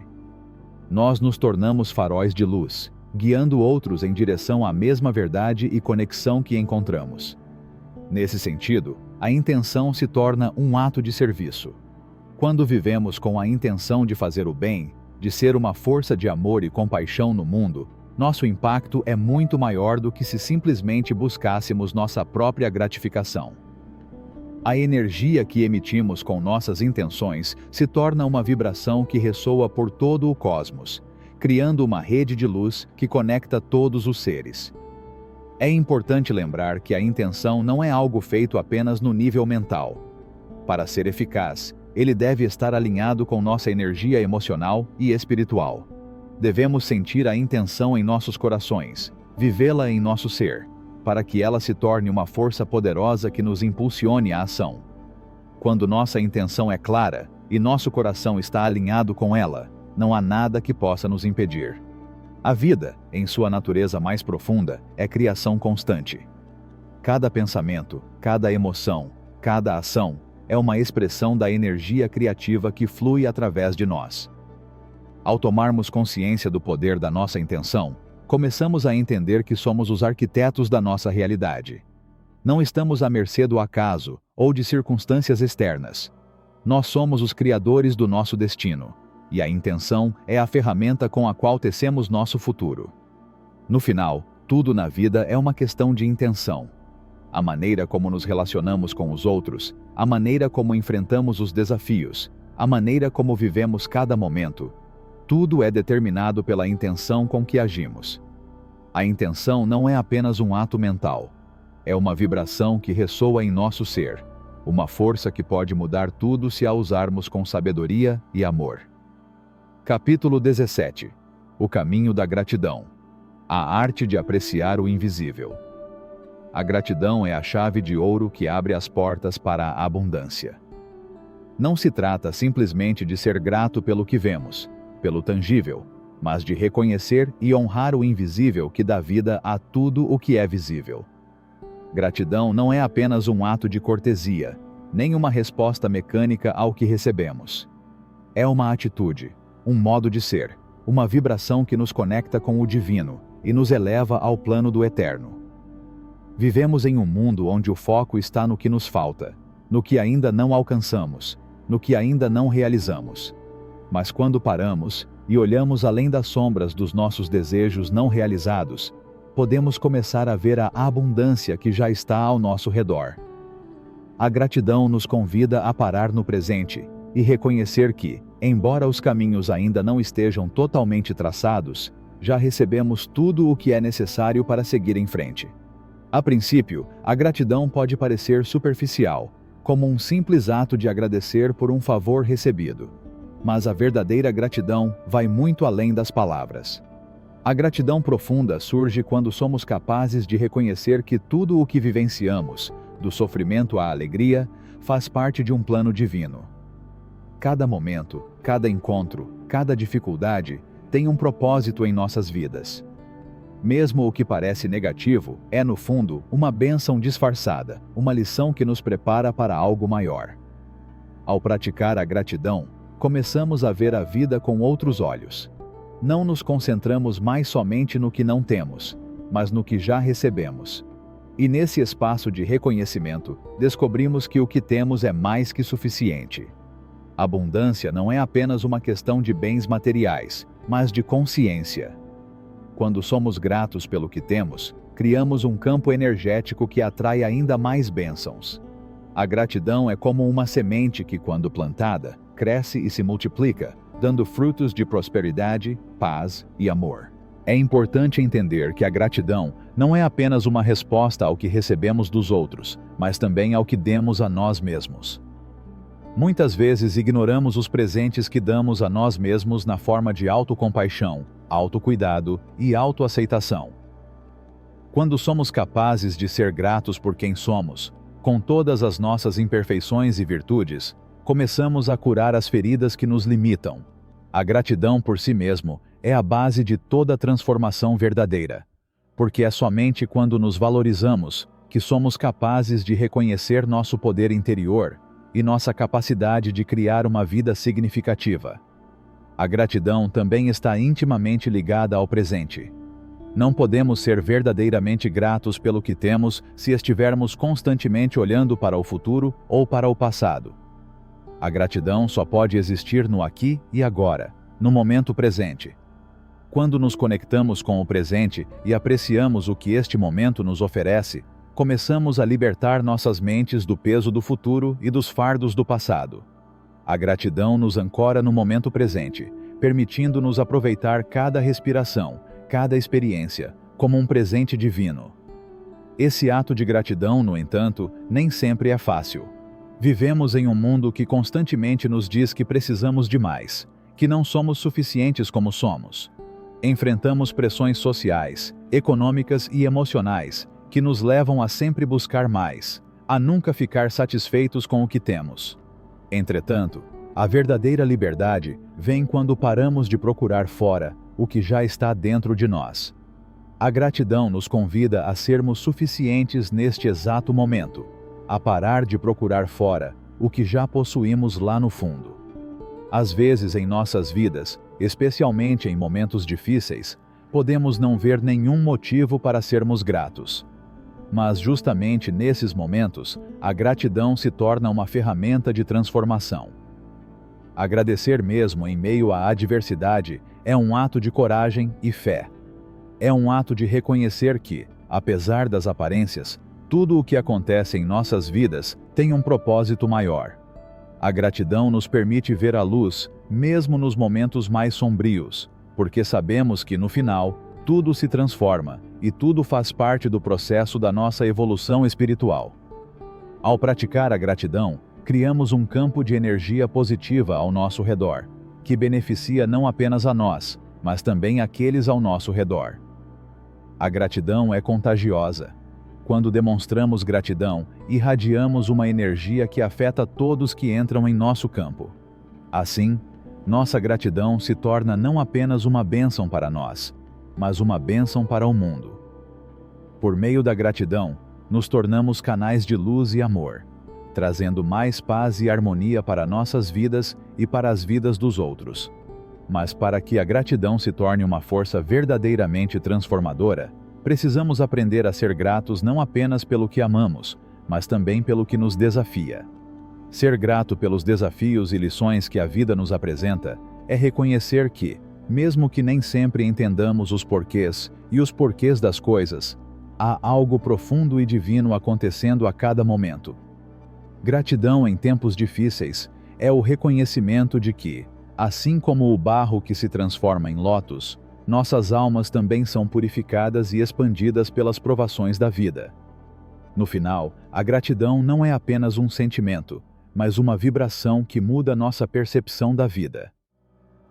Nós nos tornamos faróis de luz, guiando outros em direção à mesma verdade e conexão que encontramos. Nesse sentido, a intenção se torna um ato de serviço. Quando vivemos com a intenção de fazer o bem, de ser uma força de amor e compaixão no mundo, nosso impacto é muito maior do que se simplesmente buscássemos nossa própria gratificação. A energia que emitimos com nossas intenções se torna uma vibração que ressoa por todo o cosmos, criando uma rede de luz que conecta todos os seres. É importante lembrar que a intenção não é algo feito apenas no nível mental. Para ser eficaz, ele deve estar alinhado com nossa energia emocional e espiritual. Devemos sentir a intenção em nossos corações, vivê-la em nosso ser, para que ela se torne uma força poderosa que nos impulsione à ação. Quando nossa intenção é clara e nosso coração está alinhado com ela, não há nada que possa nos impedir. A vida, em sua natureza mais profunda, é criação constante. Cada pensamento, cada emoção, cada ação é uma expressão da energia criativa que flui através de nós. Ao tomarmos consciência do poder da nossa intenção, começamos a entender que somos os arquitetos da nossa realidade. Não estamos à mercê do acaso ou de circunstâncias externas. Nós somos os criadores do nosso destino, e a intenção é a ferramenta com a qual tecemos nosso futuro. No final, tudo na vida é uma questão de intenção. A maneira como nos relacionamos com os outros, a maneira como enfrentamos os desafios, a maneira como vivemos cada momento, tudo é determinado pela intenção com que agimos. A intenção não é apenas um ato mental. É uma vibração que ressoa em nosso ser, uma força que pode mudar tudo se a usarmos com sabedoria e amor. Capítulo 17. O caminho da gratidão. A arte de apreciar o invisível. A gratidão é a chave de ouro que abre as portas para a abundância. Não se trata simplesmente de ser grato pelo que vemos, pelo tangível, mas de reconhecer e honrar o invisível que dá vida a tudo o que é visível. Gratidão não é apenas um ato de cortesia, nem uma resposta mecânica ao que recebemos. É uma atitude, um modo de ser, uma vibração que nos conecta com o divino e nos eleva ao plano do eterno. Vivemos em um mundo onde o foco está no que nos falta, no que ainda não alcançamos, no que ainda não realizamos. Mas quando paramos e olhamos além das sombras dos nossos desejos não realizados, podemos começar a ver a abundância que já está ao nosso redor. A gratidão nos convida a parar no presente e reconhecer que, embora os caminhos ainda não estejam totalmente traçados, já recebemos tudo o que é necessário para seguir em frente. A princípio, a gratidão pode parecer superficial, como um simples ato de agradecer por um favor recebido. Mas a verdadeira gratidão vai muito além das palavras. A gratidão profunda surge quando somos capazes de reconhecer que tudo o que vivenciamos, do sofrimento à alegria, faz parte de um plano divino. Cada momento, cada encontro, cada dificuldade tem um propósito em nossas vidas. Mesmo o que parece negativo é, no fundo, uma bênção disfarçada, uma lição que nos prepara para algo maior. Ao praticar a gratidão, começamos a ver a vida com outros olhos. Não nos concentramos mais somente no que não temos, mas no que já recebemos. E nesse espaço de reconhecimento, descobrimos que o que temos é mais que suficiente. Abundância não é apenas uma questão de bens materiais, mas de consciência. Quando somos gratos pelo que temos, criamos um campo energético que atrai ainda mais bênçãos. A gratidão é como uma semente que, quando plantada, cresce e se multiplica, dando frutos de prosperidade, paz e amor. É importante entender que a gratidão não é apenas uma resposta ao que recebemos dos outros, mas também ao que demos a nós mesmos. Muitas vezes ignoramos os presentes que damos a nós mesmos na forma de autocompaixão, autocuidado e autoaceitação. Quando somos capazes de ser gratos por quem somos, com todas as nossas imperfeições e virtudes, começamos a curar as feridas que nos limitam. A gratidão por si mesmo é a base de toda transformação verdadeira, porque é somente quando nos valorizamos que somos capazes de reconhecer nosso poder interior e nossa capacidade de criar uma vida significativa. A gratidão também está intimamente ligada ao presente. Não podemos ser verdadeiramente gratos pelo que temos se estivermos constantemente olhando para o futuro ou para o passado. A gratidão só pode existir no aqui e agora, no momento presente. Quando nos conectamos com o presente e apreciamos o que este momento nos oferece, começamos a libertar nossas mentes do peso do futuro e dos fardos do passado. A gratidão nos ancora no momento presente, permitindo-nos aproveitar cada respiração, cada experiência, como um presente divino. Esse ato de gratidão, no entanto, nem sempre é fácil. Vivemos em um mundo que constantemente nos diz que precisamos de mais, que não somos suficientes como somos. Enfrentamos pressões sociais, econômicas e emocionais que nos levam a sempre buscar mais, a nunca ficar satisfeitos com o que temos. Entretanto, a verdadeira liberdade vem quando paramos de procurar fora o que já está dentro de nós. A gratidão nos convida a sermos suficientes neste exato momento, a parar de procurar fora o que já possuímos lá no fundo. Às vezes em nossas vidas, especialmente em momentos difíceis, podemos não ver nenhum motivo para sermos gratos. Mas justamente nesses momentos, a gratidão se torna uma ferramenta de transformação. Agradecer mesmo em meio à adversidade é um ato de coragem e fé. É um ato de reconhecer que, apesar das aparências, tudo o que acontece em nossas vidas tem um propósito maior. A gratidão nos permite ver a luz, mesmo nos momentos mais sombrios, porque sabemos que, no final, tudo se transforma e tudo faz parte do processo da nossa evolução espiritual. Ao praticar a gratidão, criamos um campo de energia positiva ao nosso redor, que beneficia não apenas a nós, mas também aqueles ao nosso redor. A gratidão é contagiosa. Quando demonstramos gratidão, irradiamos uma energia que afeta todos que entram em nosso campo. Assim, nossa gratidão se torna não apenas uma bênção para nós, mas uma bênção para o mundo. Por meio da gratidão, nos tornamos canais de luz e amor, trazendo mais paz e harmonia para nossas vidas e para as vidas dos outros. Mas para que a gratidão se torne uma força verdadeiramente transformadora, precisamos aprender a ser gratos não apenas pelo que amamos, mas também pelo que nos desafia. Ser grato pelos desafios e lições que a vida nos apresenta é reconhecer que, mesmo que nem sempre entendamos os porquês e os porquês das coisas, há algo profundo e divino acontecendo a cada momento. Gratidão em tempos difíceis é o reconhecimento de que, assim como o barro que se transforma em lótus, nossas almas também são purificadas e expandidas pelas provações da vida. No final, a gratidão não é apenas um sentimento, mas uma vibração que muda nossa percepção da vida.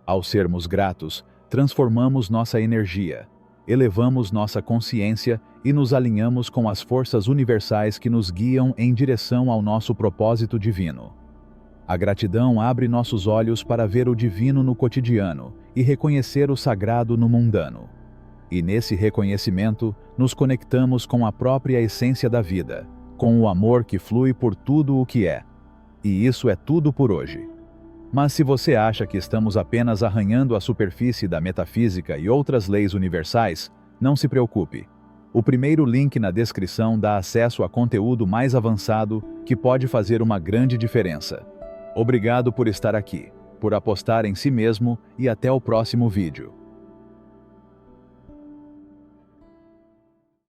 Ao sermos gratos, transformamos nossa energia, elevamos nossa consciência e nos alinhamos com as forças universais que nos guiam em direção ao nosso propósito divino. A gratidão abre nossos olhos para ver o divino no cotidiano e reconhecer o sagrado no mundano. E nesse reconhecimento, nos conectamos com a própria essência da vida, com o amor que flui por tudo o que é. E isso é tudo por hoje. Mas se você acha que estamos apenas arranhando a superfície da metafísica e outras leis universais, não se preocupe. O primeiro link na descrição dá acesso a conteúdo mais avançado que pode fazer uma grande diferença. Obrigado por estar aqui, por apostar em si mesmo e até o próximo vídeo.